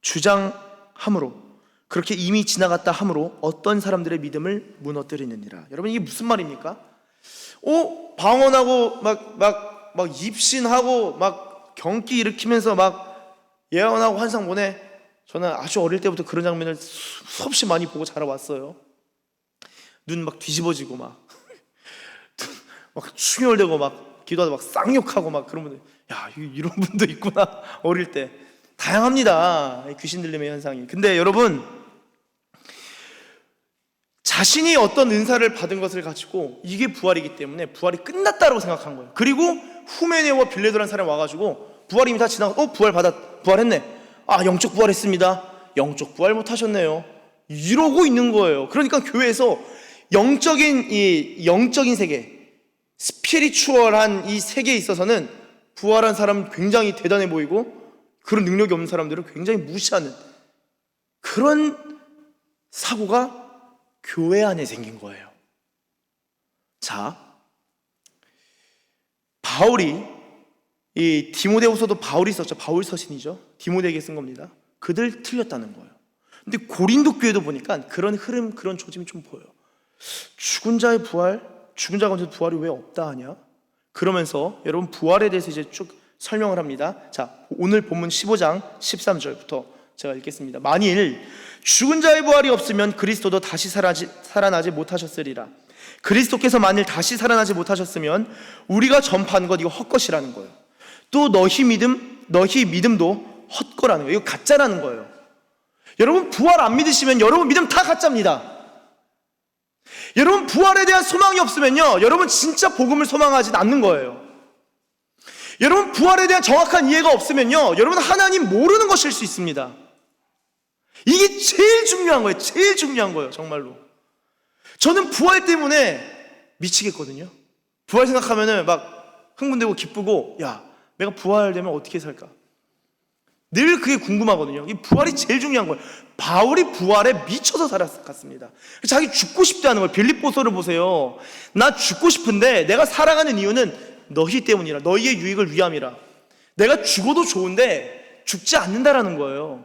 주장함으로, 그렇게 이미 지나갔다 함으로 어떤 사람들의 믿음을 무너뜨리느니라. 여러분, 이게 무슨 말입니까? 방언하고 막 입신하고 막 경기 일으키면서 막 예언하고 환상 보내. 저는 아주 어릴 때부터 그런 장면을 수없이 많이 보고 자라왔어요. 눈 막 뒤집어지고 막 충혈되고 막 기도하다 막 쌍욕하고 막 그런 분들, 야, 이런 분도 있구나. 어릴 때 다양합니다, 귀신 들림의 현상이. 근데 여러분, 자신이 어떤 은사를 받은 것을 가지고 이게 부활이기 때문에 부활이 끝났다고 생각한 거예요. 그리고 후메네오와 빌레도라는 사람이 와가지고 부활이 이미 다 지나고, 부활했네. 영적 부활했습니다. 영적 부활 못 하셨네요. 이러고 있는 거예요. 그러니까 교회에서 영적인 세계, 스피리추얼한 이 세계에 있어서는 부활한 사람은 굉장히 대단해 보이고 그런 능력이 없는 사람들은 굉장히 무시하는 그런 사고가 교회 안에 생긴 거예요. 자, 바울이, 이 디모데후서도 바울이 썼죠. 바울 서신이죠. 디모데에게 쓴 겁니다. 그들 틀렸다는 거예요. 근데 고린도 교회도 보니까 그런 흐름, 그런 조짐이 좀 보여요. 죽은 자의 부활, 죽은 자 가운데 부활이 왜 없다 하냐? 그러면서 여러분, 부활에 대해서 이제 쭉 설명을 합니다. 자, 오늘 본문 15장 13절부터 제가 읽겠습니다. 만일 죽은 자의 부활이 없으면 그리스도도 다시 살아나지 못하셨으리라. 그리스도께서 만일 다시 살아나지 못하셨으면 우리가 전파한 것 이거 헛것이라는 거예요. 또 너희 믿음도 헛거라는 거예요. 이거 가짜라는 거예요. 여러분, 부활 안 믿으시면 여러분 믿음 다 가짜입니다. 여러분, 부활에 대한 소망이 없으면요, 여러분 진짜 복음을 소망하지 않는 거예요. 여러분, 부활에 대한 정확한 이해가 없으면요, 여러분 하나님 모르는 것일 수 있습니다. 이게 제일 중요한 거예요. 제일 중요한 거예요, 정말로. 저는 부활 때문에 미치겠거든요. 부활 생각하면은 막 흥분되고 기쁘고, 야, 내가 부활되면 어떻게 살까? 늘 그게 궁금하거든요. 이 부활이 제일 중요한 거예요. 바울이 부활에 미쳐서 살았습니다. 자기 죽고 싶지 않은 거예요. 빌립보서를 보세요. 나 죽고 싶은데 내가 살아가는 이유는 너희 때문이라, 너희의 유익을 위함이라. 내가 죽어도 좋은데 죽지 않는다라는 거예요.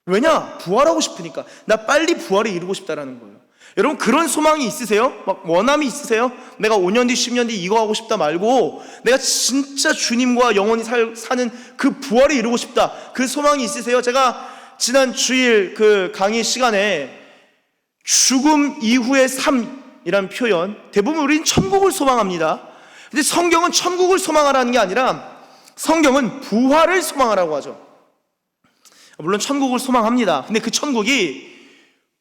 왜냐? 부활하고 싶으니까. 나 빨리 부활에 이루고 싶다라는 거예요. 여러분, 그런 소망이 있으세요? 막 원함이 있으세요? 내가 5년 뒤 10년 뒤 이거 하고 싶다 말고 내가 진짜 주님과 영원히 사는 그 부활에 이루고 싶다, 그 소망이 있으세요? 제가 지난 주일 그 강의 시간에 죽음 이후의 삶이라는 표현, 대부분 우리는 천국을 소망합니다. 근데 성경은 천국을 소망하라는 게 아니라 성경은 부활을 소망하라고 하죠. 물론 천국을 소망합니다. 근데 그 천국이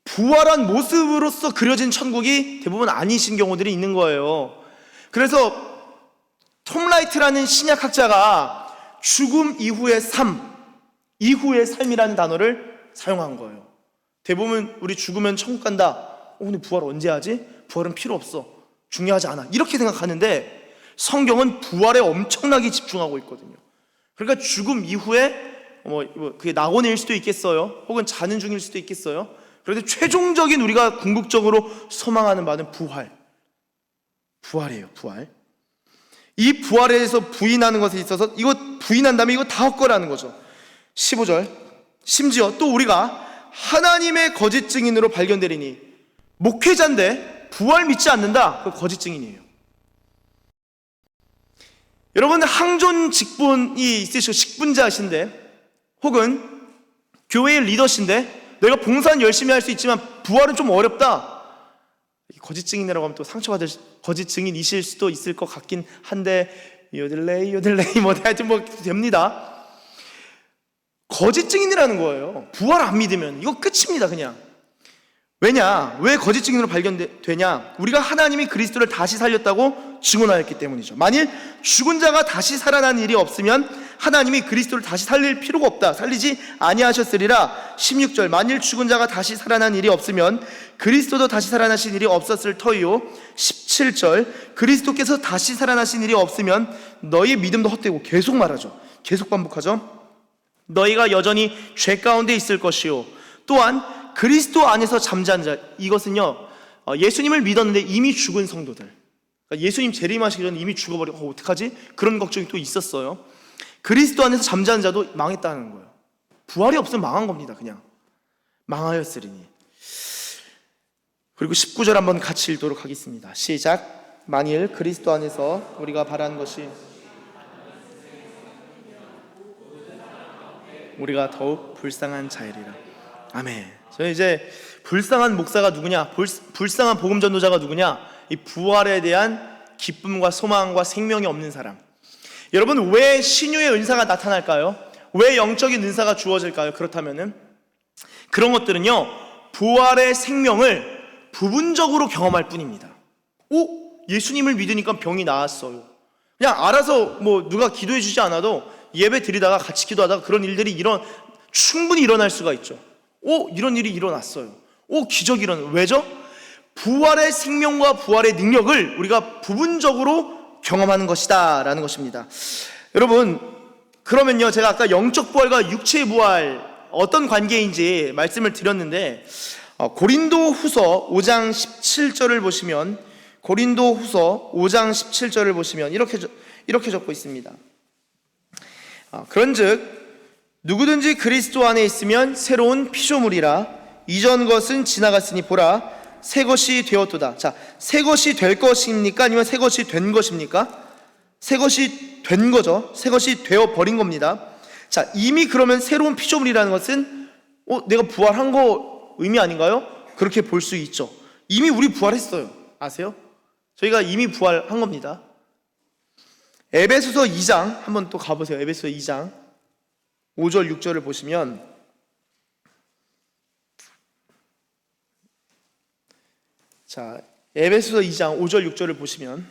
부활한 모습으로서 그려진 천국이 대부분 아니신 경우들이 있는 거예요. 그래서 톰 라이트라는 신약학자가 죽음 이후의 삶이라는 단어를 사용한 거예요. 대부분 우리 죽으면 천국 간다. 근데 부활 언제 하지? 부활은 필요 없어. 중요하지 않아. 이렇게 생각하는데 성경은 부활에 엄청나게 집중하고 있거든요. 그러니까 죽음 이후에 그게 낙원일 수도 있겠어요. 혹은 자는 중일 수도 있겠어요. 그런데 최종적인 우리가 궁극적으로 소망하는 바는 부활이에요. 부활. 이 부활에 대해서 부인하는 것에 있어서 이거 부인한다면 이거 다 헛거라는 거죠. 15절 심지어 또 우리가 하나님의 거짓 증인으로 발견되리니, 목회자인데 부활 믿지 않는다, 그 거짓 증인이에요. 여러분, 항존 직분이 있으시고 직분자신데, 혹은 교회의 리더신데 내가 봉사는 열심히 할 수 있지만 부활은 좀 어렵다, 거짓 증인이라고 하면 또 상처받을 거짓 증인이실 수도 있을 것 같긴 한데, 요들레이 뭐 하여튼 뭐 됩니다. 거짓 증인이라는 거예요. 부활 안 믿으면 이거 끝입니다, 그냥. 왜냐? 왜 거짓 증인으로 발견되냐? 우리가 하나님이 그리스도를 다시 살렸다고 증언하였기 때문이죠. 만일 죽은 자가 다시 살아난 일이 없으면 하나님이 그리스도를 다시 살릴 필요가 없다, 살리지 아니하셨으리라. 16절, 만일 죽은 자가 다시 살아난 일이 없으면 그리스도도 다시 살아나신 일이 없었을 터이요. 17절, 그리스도께서 다시 살아나신 일이 없으면 너희 믿음도 헛되고, 계속 말하죠. 계속 반복하죠. 너희가 여전히 죄 가운데 있을 것이요. 또한 그리스도 안에서 잠자는 자, 이것은요, 예수님을 믿었는데 이미 죽은 성도들, 그러니까 예수님 재림하시기 전에 이미 죽어버리고 어떡하지? 그런 걱정이 또 있었어요. 그리스도 안에서 잠자는 자도 망했다는 거예요. 부활이 없으면 망한 겁니다. 그냥 망하였으리니. 그리고 19절 한번 같이 읽도록 하겠습니다. 시작. 만일 그리스도 안에서 우리가 바라는 것이 우리가 더욱 불쌍한 자이리라. 아멘. 저희 이제 불쌍한 목사가 누구냐? 불쌍한 복음 전도자가 누구냐? 이 부활에 대한 기쁨과 소망과 생명이 없는 사람. 여러분, 왜 신유의 은사가 나타날까요? 왜 영적인 은사가 주어질까요? 그렇다면은 그런 것들은요, 부활의 생명을 부분적으로 경험할 뿐입니다. 예수님을 믿으니까 병이 나았어요. 그냥 알아서 뭐 누가 기도해 주지 않아도 예배 드리다가 같이 기도하다가 그런 일들이 충분히 일어날 수가 있죠. 이런 일이 일어났어요. 기적이 일어나요. 왜죠? 부활의 생명과 부활의 능력을 우리가 부분적으로 경험하는 것이다 라는 것입니다. 여러분, 그러면요, 제가 아까 영적 부활과 육체의 부활 어떤 관계인지 말씀을 드렸는데, 고린도 후서 5장 17절을 보시면, 고린도 후서 5장 17절을 보시면 이렇게 적고 있습니다. 그런즉 누구든지 그리스도 안에 있으면 새로운 피조물이라, 이전 것은 지나갔으니 보라 새 것이 되었도다. 자, 새 것이 될 것입니까? 아니면 새 것이 된 것입니까? 새 것이 된 거죠. 새 것이 되어 버린 겁니다. 자, 이미 그러면 새로운 피조물이라는 것은 내가 부활한 거 의미 아닌가요? 그렇게 볼 수 있죠. 이미 우리 부활했어요. 아세요? 저희가 이미 부활한 겁니다. 에베소서 2장 한번 또 가보세요. 에베소서 2장 5절 6절을 보시면, 자, 에베소서 2장 5절 6절을 보시면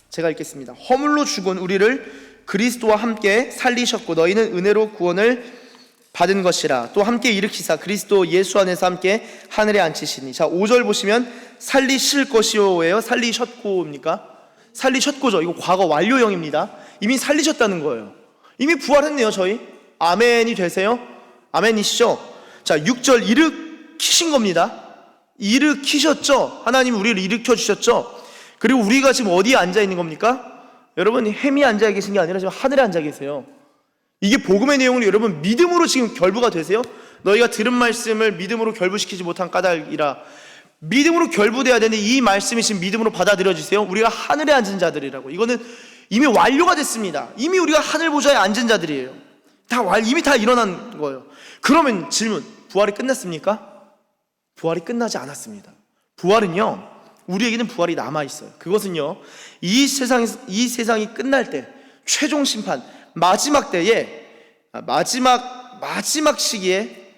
제가 읽겠습니다. 허물로 죽은 우리를 그리스도와 함께 살리셨고 너희는 은혜로 구원을 받은 것이라. 또 함께 일으키사 그리스도 예수 안에서 함께 하늘에 앉히시니. 자, 5절 보시면 살리실 것이요예요. 살리셨고입니까? 살리셨고죠. 이거 과거 완료형입니다. 이미 살리셨다는 거예요. 이미 부활했네요. 저희 아멘이 되세요? 아멘이시죠? 자, 6절 일으키신 겁니다. 일으키셨죠. 하나님 우리를 일으켜 주셨죠. 그리고 우리가 지금 어디에 앉아 있는 겁니까? 여러분, 햄이 앉아 계신 게 아니라 지금 하늘에 앉아 계세요. 이게 복음의 내용을 여러분 믿음으로 지금 결부가 되세요? 너희가 들은 말씀을 믿음으로 결부시키지 못한 까닭이라. 믿음으로 결부돼야 되는데 이 말씀이 지금 믿음으로 받아들여지세요? 우리가 하늘에 앉은 자들이라고. 이거는 이미 완료가 됐습니다. 이미 우리가 하늘 보좌에 앉은 자들이에요. 이미 다 일어난 거예요. 그러면 질문, 부활이 끝났습니까? 부활이 끝나지 않았습니다. 부활은요, 우리에게는 부활이 남아있어요. 그것은요, 이 세상이 끝날 때, 최종 심판, 마지막 때에, 마지막 시기에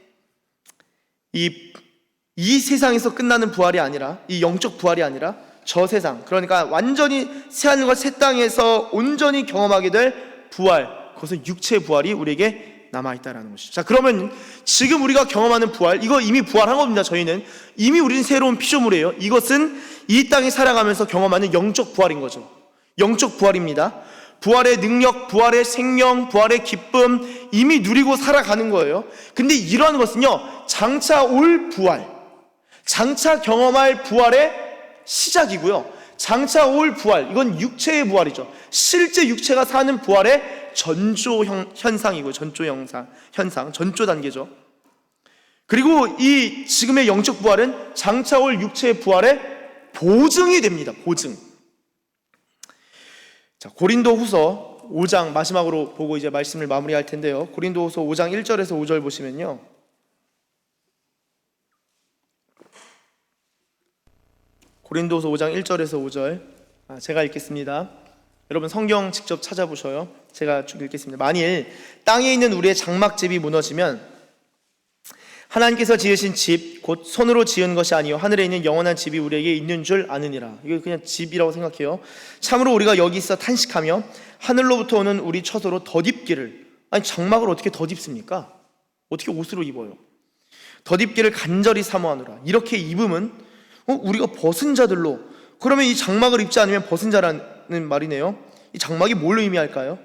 이 세상에서 끝나는 부활이 아니라, 이 영적 부활이 아니라 저 세상, 그러니까 완전히 새하늘과 새 땅에서 온전히 경험하게 될 부활, 그것은 육체의 부활이 우리에게 남아있다는 것이죠. 자, 그러면 지금 우리가 경험하는 부활, 이거 이미 부활한 겁니다. 저희는 이미 우리는 새로운 피조물이에요. 이것은 이 땅에 살아가면서 경험하는 영적 부활인 거죠. 영적 부활입니다. 부활의 능력, 부활의 생명, 부활의 기쁨 이미 누리고 살아가는 거예요. 근데 이러한 것은요, 장차 올 부활, 장차 경험할 부활의 시작이고요. 장차 올 부활, 이건 육체의 부활이죠. 실제 육체가 사는 부활의 전조 현상이고요. 전조 단계죠. 그리고 이 지금의 영적 부활은 장차 올 육체의 부활의 보증이 됩니다. 보증. 자, 고린도후서 5장 마지막으로 보고 이제 말씀을 마무리할 텐데요. 고린도후서 5장 1절에서 5절 보시면요. 고린도후서 5장 1절에서 5절 제가 읽겠습니다. 여러분 성경 직접 찾아보셔요. 제가 쭉 읽겠습니다. 만일 땅에 있는 우리의 장막집이 무너지면 하나님께서 지으신 집 곧 손으로 지은 것이 아니요 하늘에 있는 영원한 집이 우리에게 있는 줄 아느니라. 이거 그냥 집이라고 생각해요. 참으로 우리가 여기 있어 탄식하며 하늘로부터 오는 우리 처소로 덧입기를, 아니 장막을 어떻게 덧입습니까? 어떻게 옷으로 입어요? 덧입기를 간절히 사모하노라. 이렇게 입음은 우리가 벗은 자들로, 그러면 이 장막을 입지 않으면 벗은 자라는 말이네요. 이 장막이 뭘 의미할까요?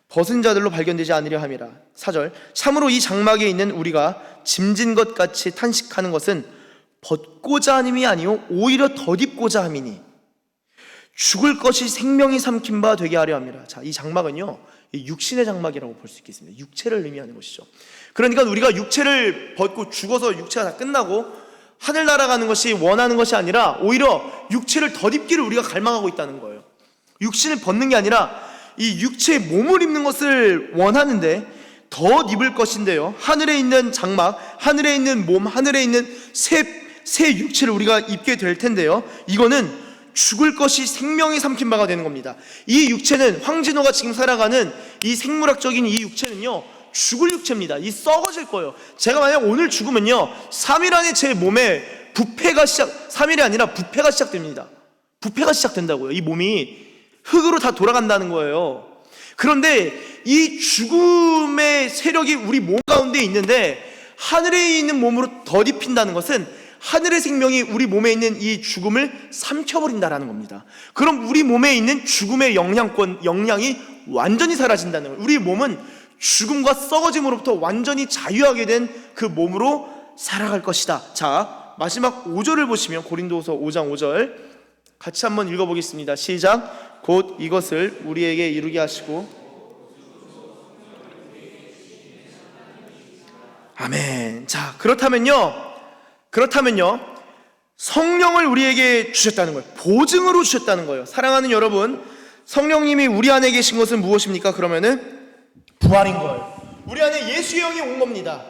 벗은 자들로 발견되지 않으려 함이라. 4절 참으로 이 장막에 있는 우리가 짐진 것 같이 탄식하는 것은 벗고자 함이 아니요 오히려 덧입고자 함이니 죽을 것이 생명이 삼킨 바 되게 하려 함이라. 자, 이 장막은요 육신의 장막이라고 볼 수 있겠습니다. 육체를 의미하는 것이죠. 그러니까 우리가 육체를 벗고 죽어서 육체가 다 끝나고 하늘 날아가는 것이 원하는 것이 아니라 오히려 육체를 덧입기를 우리가 갈망하고 있다는 거예요. 육신을 벗는 게 아니라 이 육체의 몸을 입는 것을 원하는데 덧 입을 것인데요, 하늘에 있는 장막, 하늘에 있는 몸, 하늘에 있는 새 육체를 우리가 입게 될 텐데요, 이거는 죽을 것이 생명이 삼킨 바가 되는 겁니다. 이 육체는 황진호가 지금 살아가는 이 생물학적인 이 육체는요 죽을 육체입니다. 이 썩어질 거예요. 제가 만약 오늘 죽으면요 3일 안에 제 몸에 부패가 3일이 아니라 부패가 시작됩니다. 부패가 시작된다고요. 이 몸이 흙으로 다 돌아간다는 거예요. 그런데 이 죽음의 세력이 우리 몸 가운데 있는데 하늘에 있는 몸으로 덧입힌다는 것은 하늘의 생명이 우리 몸에 있는 이 죽음을 삼켜버린다라는 겁니다. 그럼 우리 몸에 있는 죽음의 영향이 완전히 사라진다는 거예요. 우리 몸은 죽음과 썩어짐으로부터 완전히 자유하게 된 그 몸으로 살아갈 것이다. 자, 마지막 5절을 보시면 고린도후서 5장 5절 같이 한번 읽어보겠습니다. 시작. 곧 이것을 우리에게 이루게 하시고, 아멘. 자, 그렇다면요 성령을 우리에게 주셨다는 거예요. 보증으로 주셨다는 거예요. 사랑하는 여러분, 성령님이 우리 안에 계신 것은 무엇입니까? 그러면은 부활인 거예요. 우리 안에 예수의 영이 온 겁니다.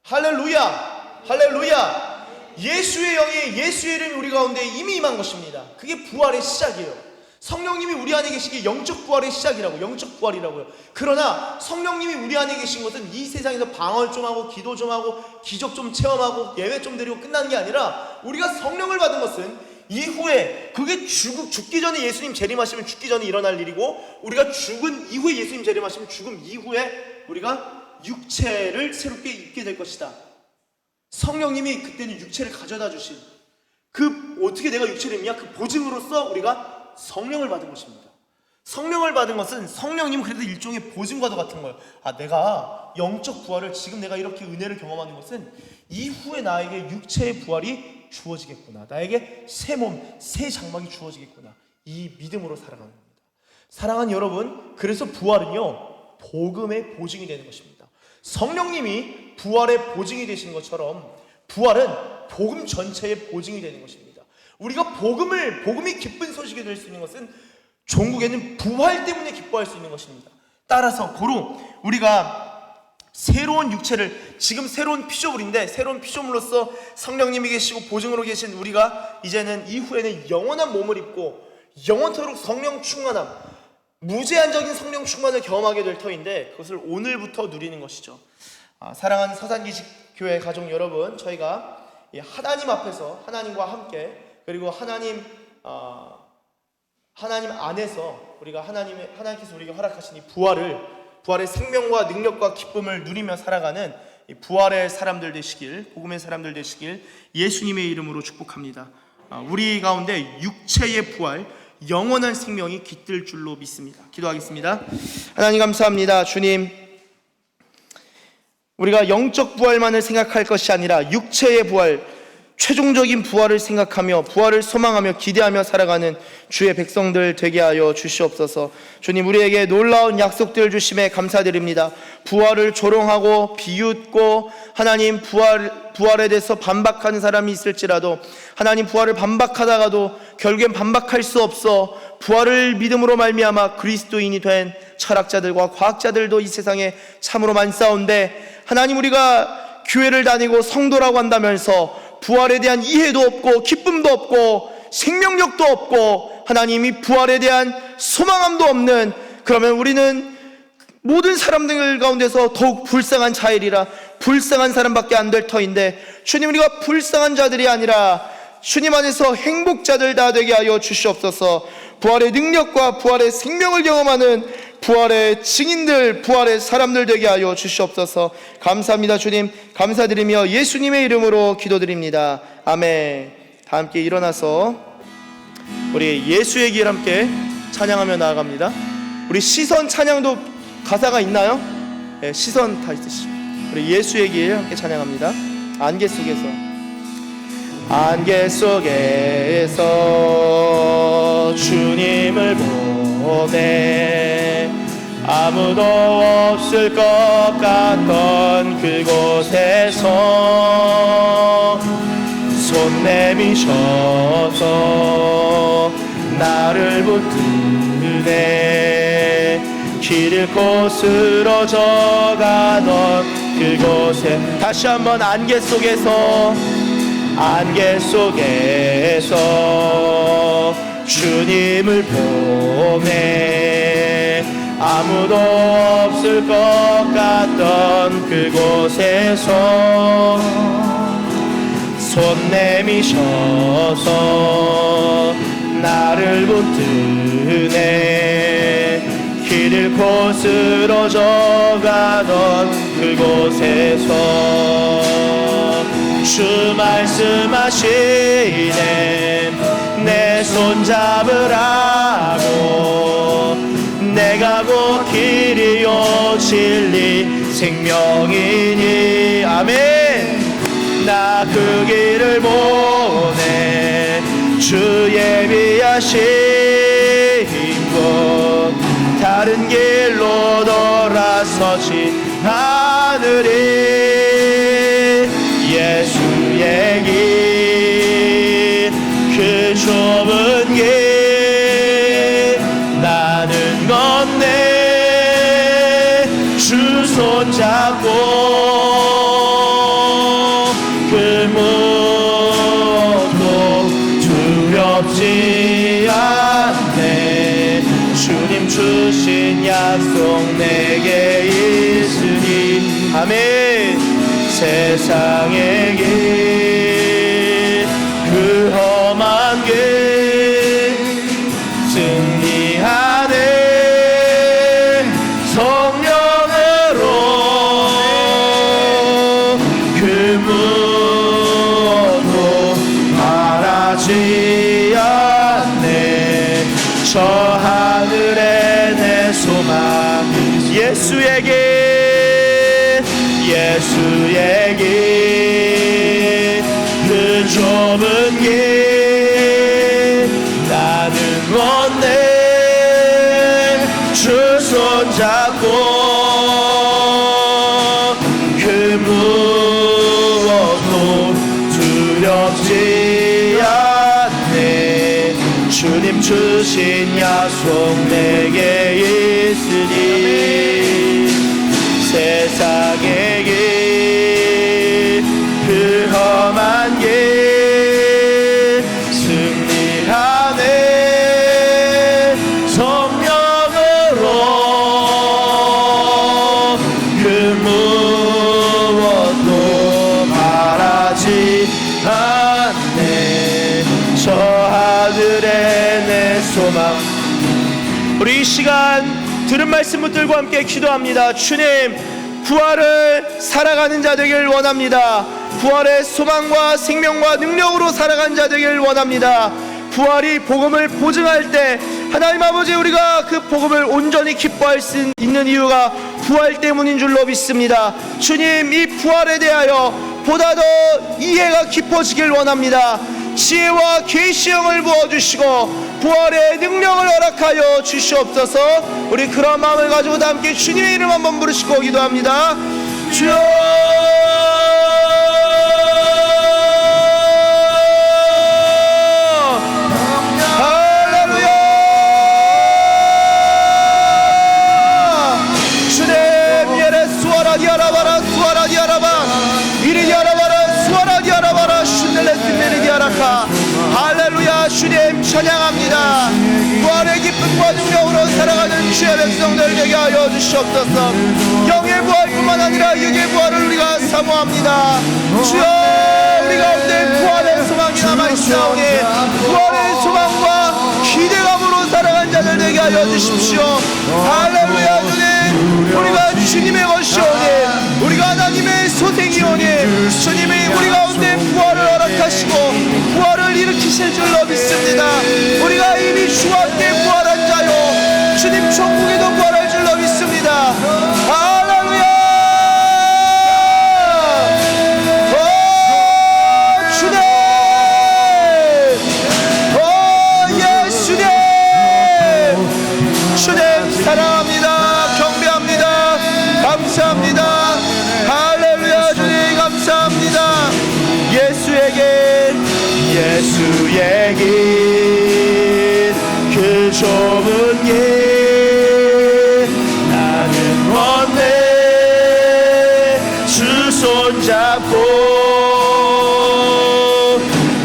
할렐루야, 할렐루야. 예수의 영이, 예수의 이름이 우리 가운데 이미 임한 것입니다. 그게 부활의 시작이에요. 성령님이 우리 안에 계시기 영적 부활의 시작이라고, 영적 부활이라고요. 그러나 성령님이 우리 안에 계신 것은 이 세상에서 방언 좀 하고 기도 좀 하고 기적 좀 체험하고 예배 좀 드리고 끝나는 게 아니라, 우리가 성령을 받은 것은 이후에, 그게 죽기 전에 예수님 재림하시면 죽기 전에 일어날 일이고, 우리가 죽은 이후에 예수님 재림하시면 죽음 이후에 우리가 육체를 새롭게 입게 될 것이다. 성령님이 그때는 육체를 가져다 주신 어떻게 내가 육체를 입냐? 그 보증으로서 우리가 성령을 받은 것입니다. 성령을 받은 것은, 성령님은 그래도 일종의 보증과도 같은 거예요. 내가 영적 부활을, 지금 내가 이렇게 은혜를 경험하는 것은 이후에 나에게 육체의 부활이 주어지겠구나, 나에게 새 몸, 새 장막이 주어지겠구나, 이 믿음으로 살아가는 겁니다. 사랑하는 여러분, 그래서 부활은요 복음의 보증이 되는 것입니다. 성령님이 부활의 보증이 되신 것처럼 부활은 복음 전체의 보증이 되는 것입니다. 우리가 복음이 기쁜 소식이 될 수 있는 것은 종국에는 부활 때문에 기뻐할 수 있는 것입니다. 따라서 고로 우리가 새로운 육체를, 지금 새로운 피조물인데, 새로운 피조물로서 성령님이 계시고 보증으로 계신 우리가 이제는 이후에는 영원한 몸을 입고 영원토록 성령 충만함, 무제한적인 성령 충만을 경험하게 될 터인데, 그것을 오늘부터 누리는 것이죠. 사랑하는 서산기식교회 가족 여러분, 저희가 하나님 앞에서 하나님과 함께, 그리고 하나님 안에서 우리가 하나님께서 우리에게 허락하신 이 부활의 생명과 능력과 기쁨을 누리며 살아가는 이 부활의 사람들 되시길, 복음의 사람들 되시길 예수님의 이름으로 축복합니다. 우리 가운데 육체의 부활, 영원한 생명이 깃들 줄로 믿습니다. 기도하겠습니다. 하나님 감사합니다. 주님, 우리가 영적 부활만을 생각할 것이 아니라 육체의 부활, 최종적인 부활을 생각하며 부활을 소망하며 기대하며 살아가는 주의 백성들 되게 하여 주시옵소서. 주님, 우리에게 놀라운 약속들 주심에 감사드립니다. 부활을 조롱하고 비웃고 하나님 부활에 대해서 반박하는 사람이 있을지라도 하나님 부활을 반박하다가도 결국엔 반박할 수 없어 부활을 믿음으로 말미암아 그리스도인이 된 철학자들과 과학자들도 이 세상에 참으로 많사온데, 하나님 우리가 교회를 다니고 성도라고 한다면서 부활에 대한 이해도 없고 기쁨도 없고 생명력도 없고 하나님이 부활에 대한 소망함도 없는, 그러면 우리는 모든 사람들 가운데서 더욱 불쌍한 자이리라. 불쌍한 사람밖에 안 될 터인데, 주님, 우리가 불쌍한 자들이 아니라 주님 안에서 행복자들 다 되게 하여 주시옵소서. 부활의 능력과 부활의 생명을 경험하는 부활의 증인들, 부활의 사람들 되게 하여 주시옵소서. 감사합니다. 주님, 감사드리며 예수님의 이름으로 기도드립니다. 아멘. 다 함께 일어나서 우리 예수의 길 함께 찬양하며 나아갑니다. 우리 시선 찬양도 가사가 있나요? 네, 시선 다 있으시죠. 우리 예수의 길 함께 찬양합니다. 안개 속에서, 안개 속에서 주님을 보내 아무도 없을 것 같던 그곳에서 손 내미셔서 나를 붙드네 길 잃고 쓰러져가던 그곳에, 다시 한번 안개 속에서, 안개 속에서 주님을 보내 아무도 없을 것 같던 그곳에서 손 내미셔서 나를 붙드네 길 잃고 쓰러져가던 그곳에서 주 말씀하시네 내 손 잡으라고 내가 곧 길이요 진리 생명이니. 아멘. 나 그 길을 보내 주 예비하신 곳 다른 길로 돌아서지 않으리. 예수의 길, 그 좁은 길 나는 걷네 주 손잡고 그 무엇도 두렵지 않네. 주님 주신 약속 내게 있으니. 아멘. 세상의 길, 그 험한 길 승리하네 성령으로 그 무엇도 바라지 않네. 저 하늘에 내 소망 예수의 길, 예수의 길, 그 좁은 길 나는 걷네 주 손잡고 그 무엇도 두렵지 않네. 주님 주신 약속 내게 있으니. 세상의 길, 그 험한 길 승리하네 성령으로 그 무엇도 바라지 않네. 저 하늘에 내 소망. 우리 이 시간 들은 말씀 붙들고 함께 기도합니다. 주님, 부활을 살아가는 자 되길 원합니다. 부활의 소망과 생명과 능력으로 살아가는 자 되길 원합니다. 부활이 복음을 보증할 때 하나님 아버지, 우리가 그 복음을 온전히 기뻐할 수 있는 이유가 부활 때문인 줄로 믿습니다. 주님, 이 부활에 대하여 보다 더 이해가 깊어지길 원합니다. 지혜와 계시형을 부어주시고 부활의 능력을 허락하여 주시옵소서. 우리 그런 마음을 가지고 다 함께 주님의 이름 한번 부르시고 기도합니다. 주여 할렐루야. 주님 찬양합니다. 부활의 기쁨과 능력으로 살아가는 주의 백성들 되게 하여 주시옵소서. 영의 부활뿐만 아니라 육의 부활을 우리가 사모합니다. 주여 우리 가운데 부활의 소망이 남아있사오니 부활의 소망과 기대감으로 살아간 자들 되게 하여 주십시오. 할렐루야. 주님 우리가 주님의 것이오니 우리가 하나님의 소생이오니 주님이 우리 가운데 부활을 허락하시고 부활을 일으키실 줄로 믿습니다. 우리가 이미 주와 함께 부활한 자요 주님 천국에도 부활할 줄로 믿습니다. 할렐루야. 오 주님, 오 예수님, 주님 사랑합니다. 경배합니다. 감사합니다. 할렐루야. 주님 감사합니다. 예수의 길, 그 좁은 길 나는 원해 주 손잡고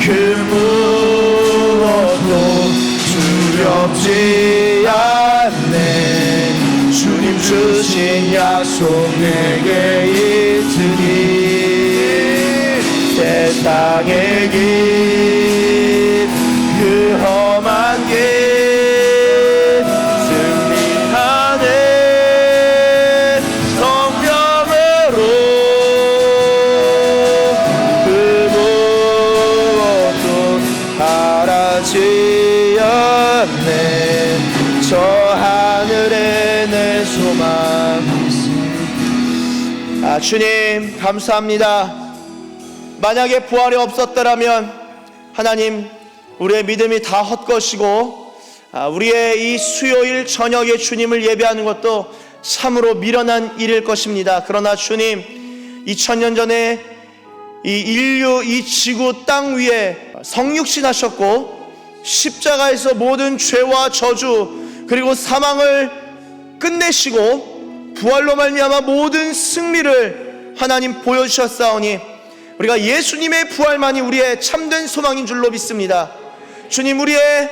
그 무엇도 두렵지 않네. 주님 주신 약속 내게 있으니 세상의 길, 그 험한 길 승리하네. 성령으로 그 무엇도 바라지 않네. 저 하늘에 내 소망. 주님 감사합니다. 만약에 부활이 없었더라면 하나님 우리의 믿음이 다 헛것이고 우리의 이 수요일 저녁에 주님을 예배하는 것도 참으로 미련한 일일 것입니다. 그러나 주님 2000년 전에 이 인류 이 지구 땅 위에 성육신하셨고 십자가에서 모든 죄와 저주 그리고 사망을 끝내시고 부활로 말미암아 모든 승리를 하나님 보여주셨사오니 우리가 예수님의 부활만이 우리의 참된 소망인 줄로 믿습니다. 주님 우리의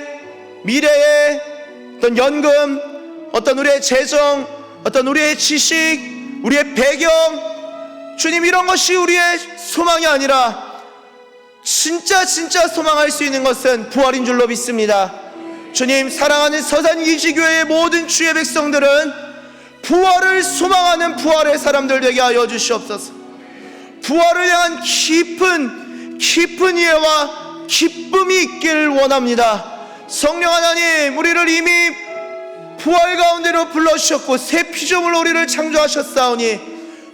미래의 어떤 연금, 어떤 우리의 재정, 어떤 우리의 지식, 우리의 배경, 주님 이런 것이 우리의 소망이 아니라 진짜 소망할 수 있는 것은 부활인 줄로 믿습니다. 주님 사랑하는 서산이지교회의 모든 주의 백성들은 부활을 소망하는 부활의 사람들 되게 하여 주시옵소서. 부활을 향한 깊은 이해와 기쁨이 있길 원합니다. 성령 하나님 우리를 이미 부활 가운데로 불러주셨고 새 피조물로 우리를 창조하셨사오니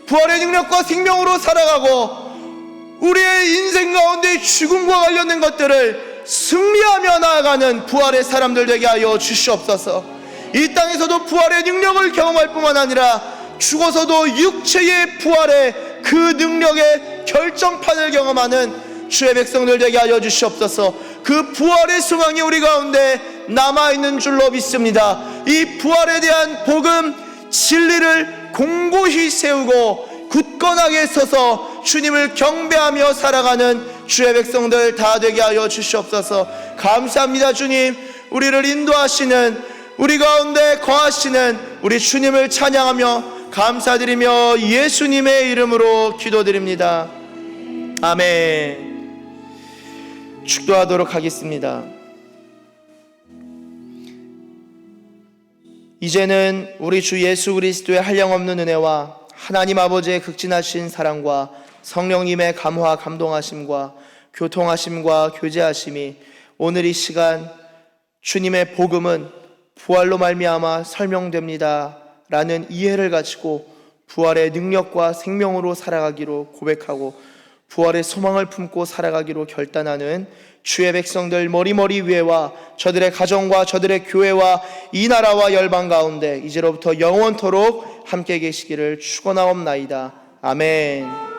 부활의 능력과 생명으로 살아가고 우리의 인생 가운데 죽음과 관련된 것들을 승리하며 나아가는 부활의 사람들 되게 하여 주시옵소서. 이 땅에서도 부활의 능력을 경험할 뿐만 아니라 죽어서도 육체의 부활의 그 능력의 결정판을 경험하는 주의 백성들 되게 하여 주시옵소서. 그 부활의 소망이 우리 가운데 남아있는 줄로 믿습니다. 이 부활에 대한 복음 진리를 공고히 세우고 굳건하게 서서 주님을 경배하며 살아가는 주의 백성들 다 되게 하여 주시옵소서. 감사합니다. 주님 우리를 인도하시는 우리 가운데 거하시는 우리 주님을 찬양하며 감사드리며 예수님의 이름으로 기도드립니다. 아멘. 축도하도록 하겠습니다. 이제는 우리 주 예수 그리스도의 한량없는 은혜와 하나님 아버지의 극진하신 사랑과 성령님의 감화 감동하심과 교통하심과 교제하심이 오늘 이 시간 주님의 복음은 부활로 말미암아 설명됩니다 라는 이해를 가지고 부활의 능력과 생명으로 살아가기로 고백하고 부활의 소망을 품고 살아가기로 결단하는 주의 백성들 머리머리 위에와 저들의 가정과 저들의 교회와 이 나라와 열방 가운데 이제로부터 영원토록 함께 계시기를 축원하옵나이다. 아멘.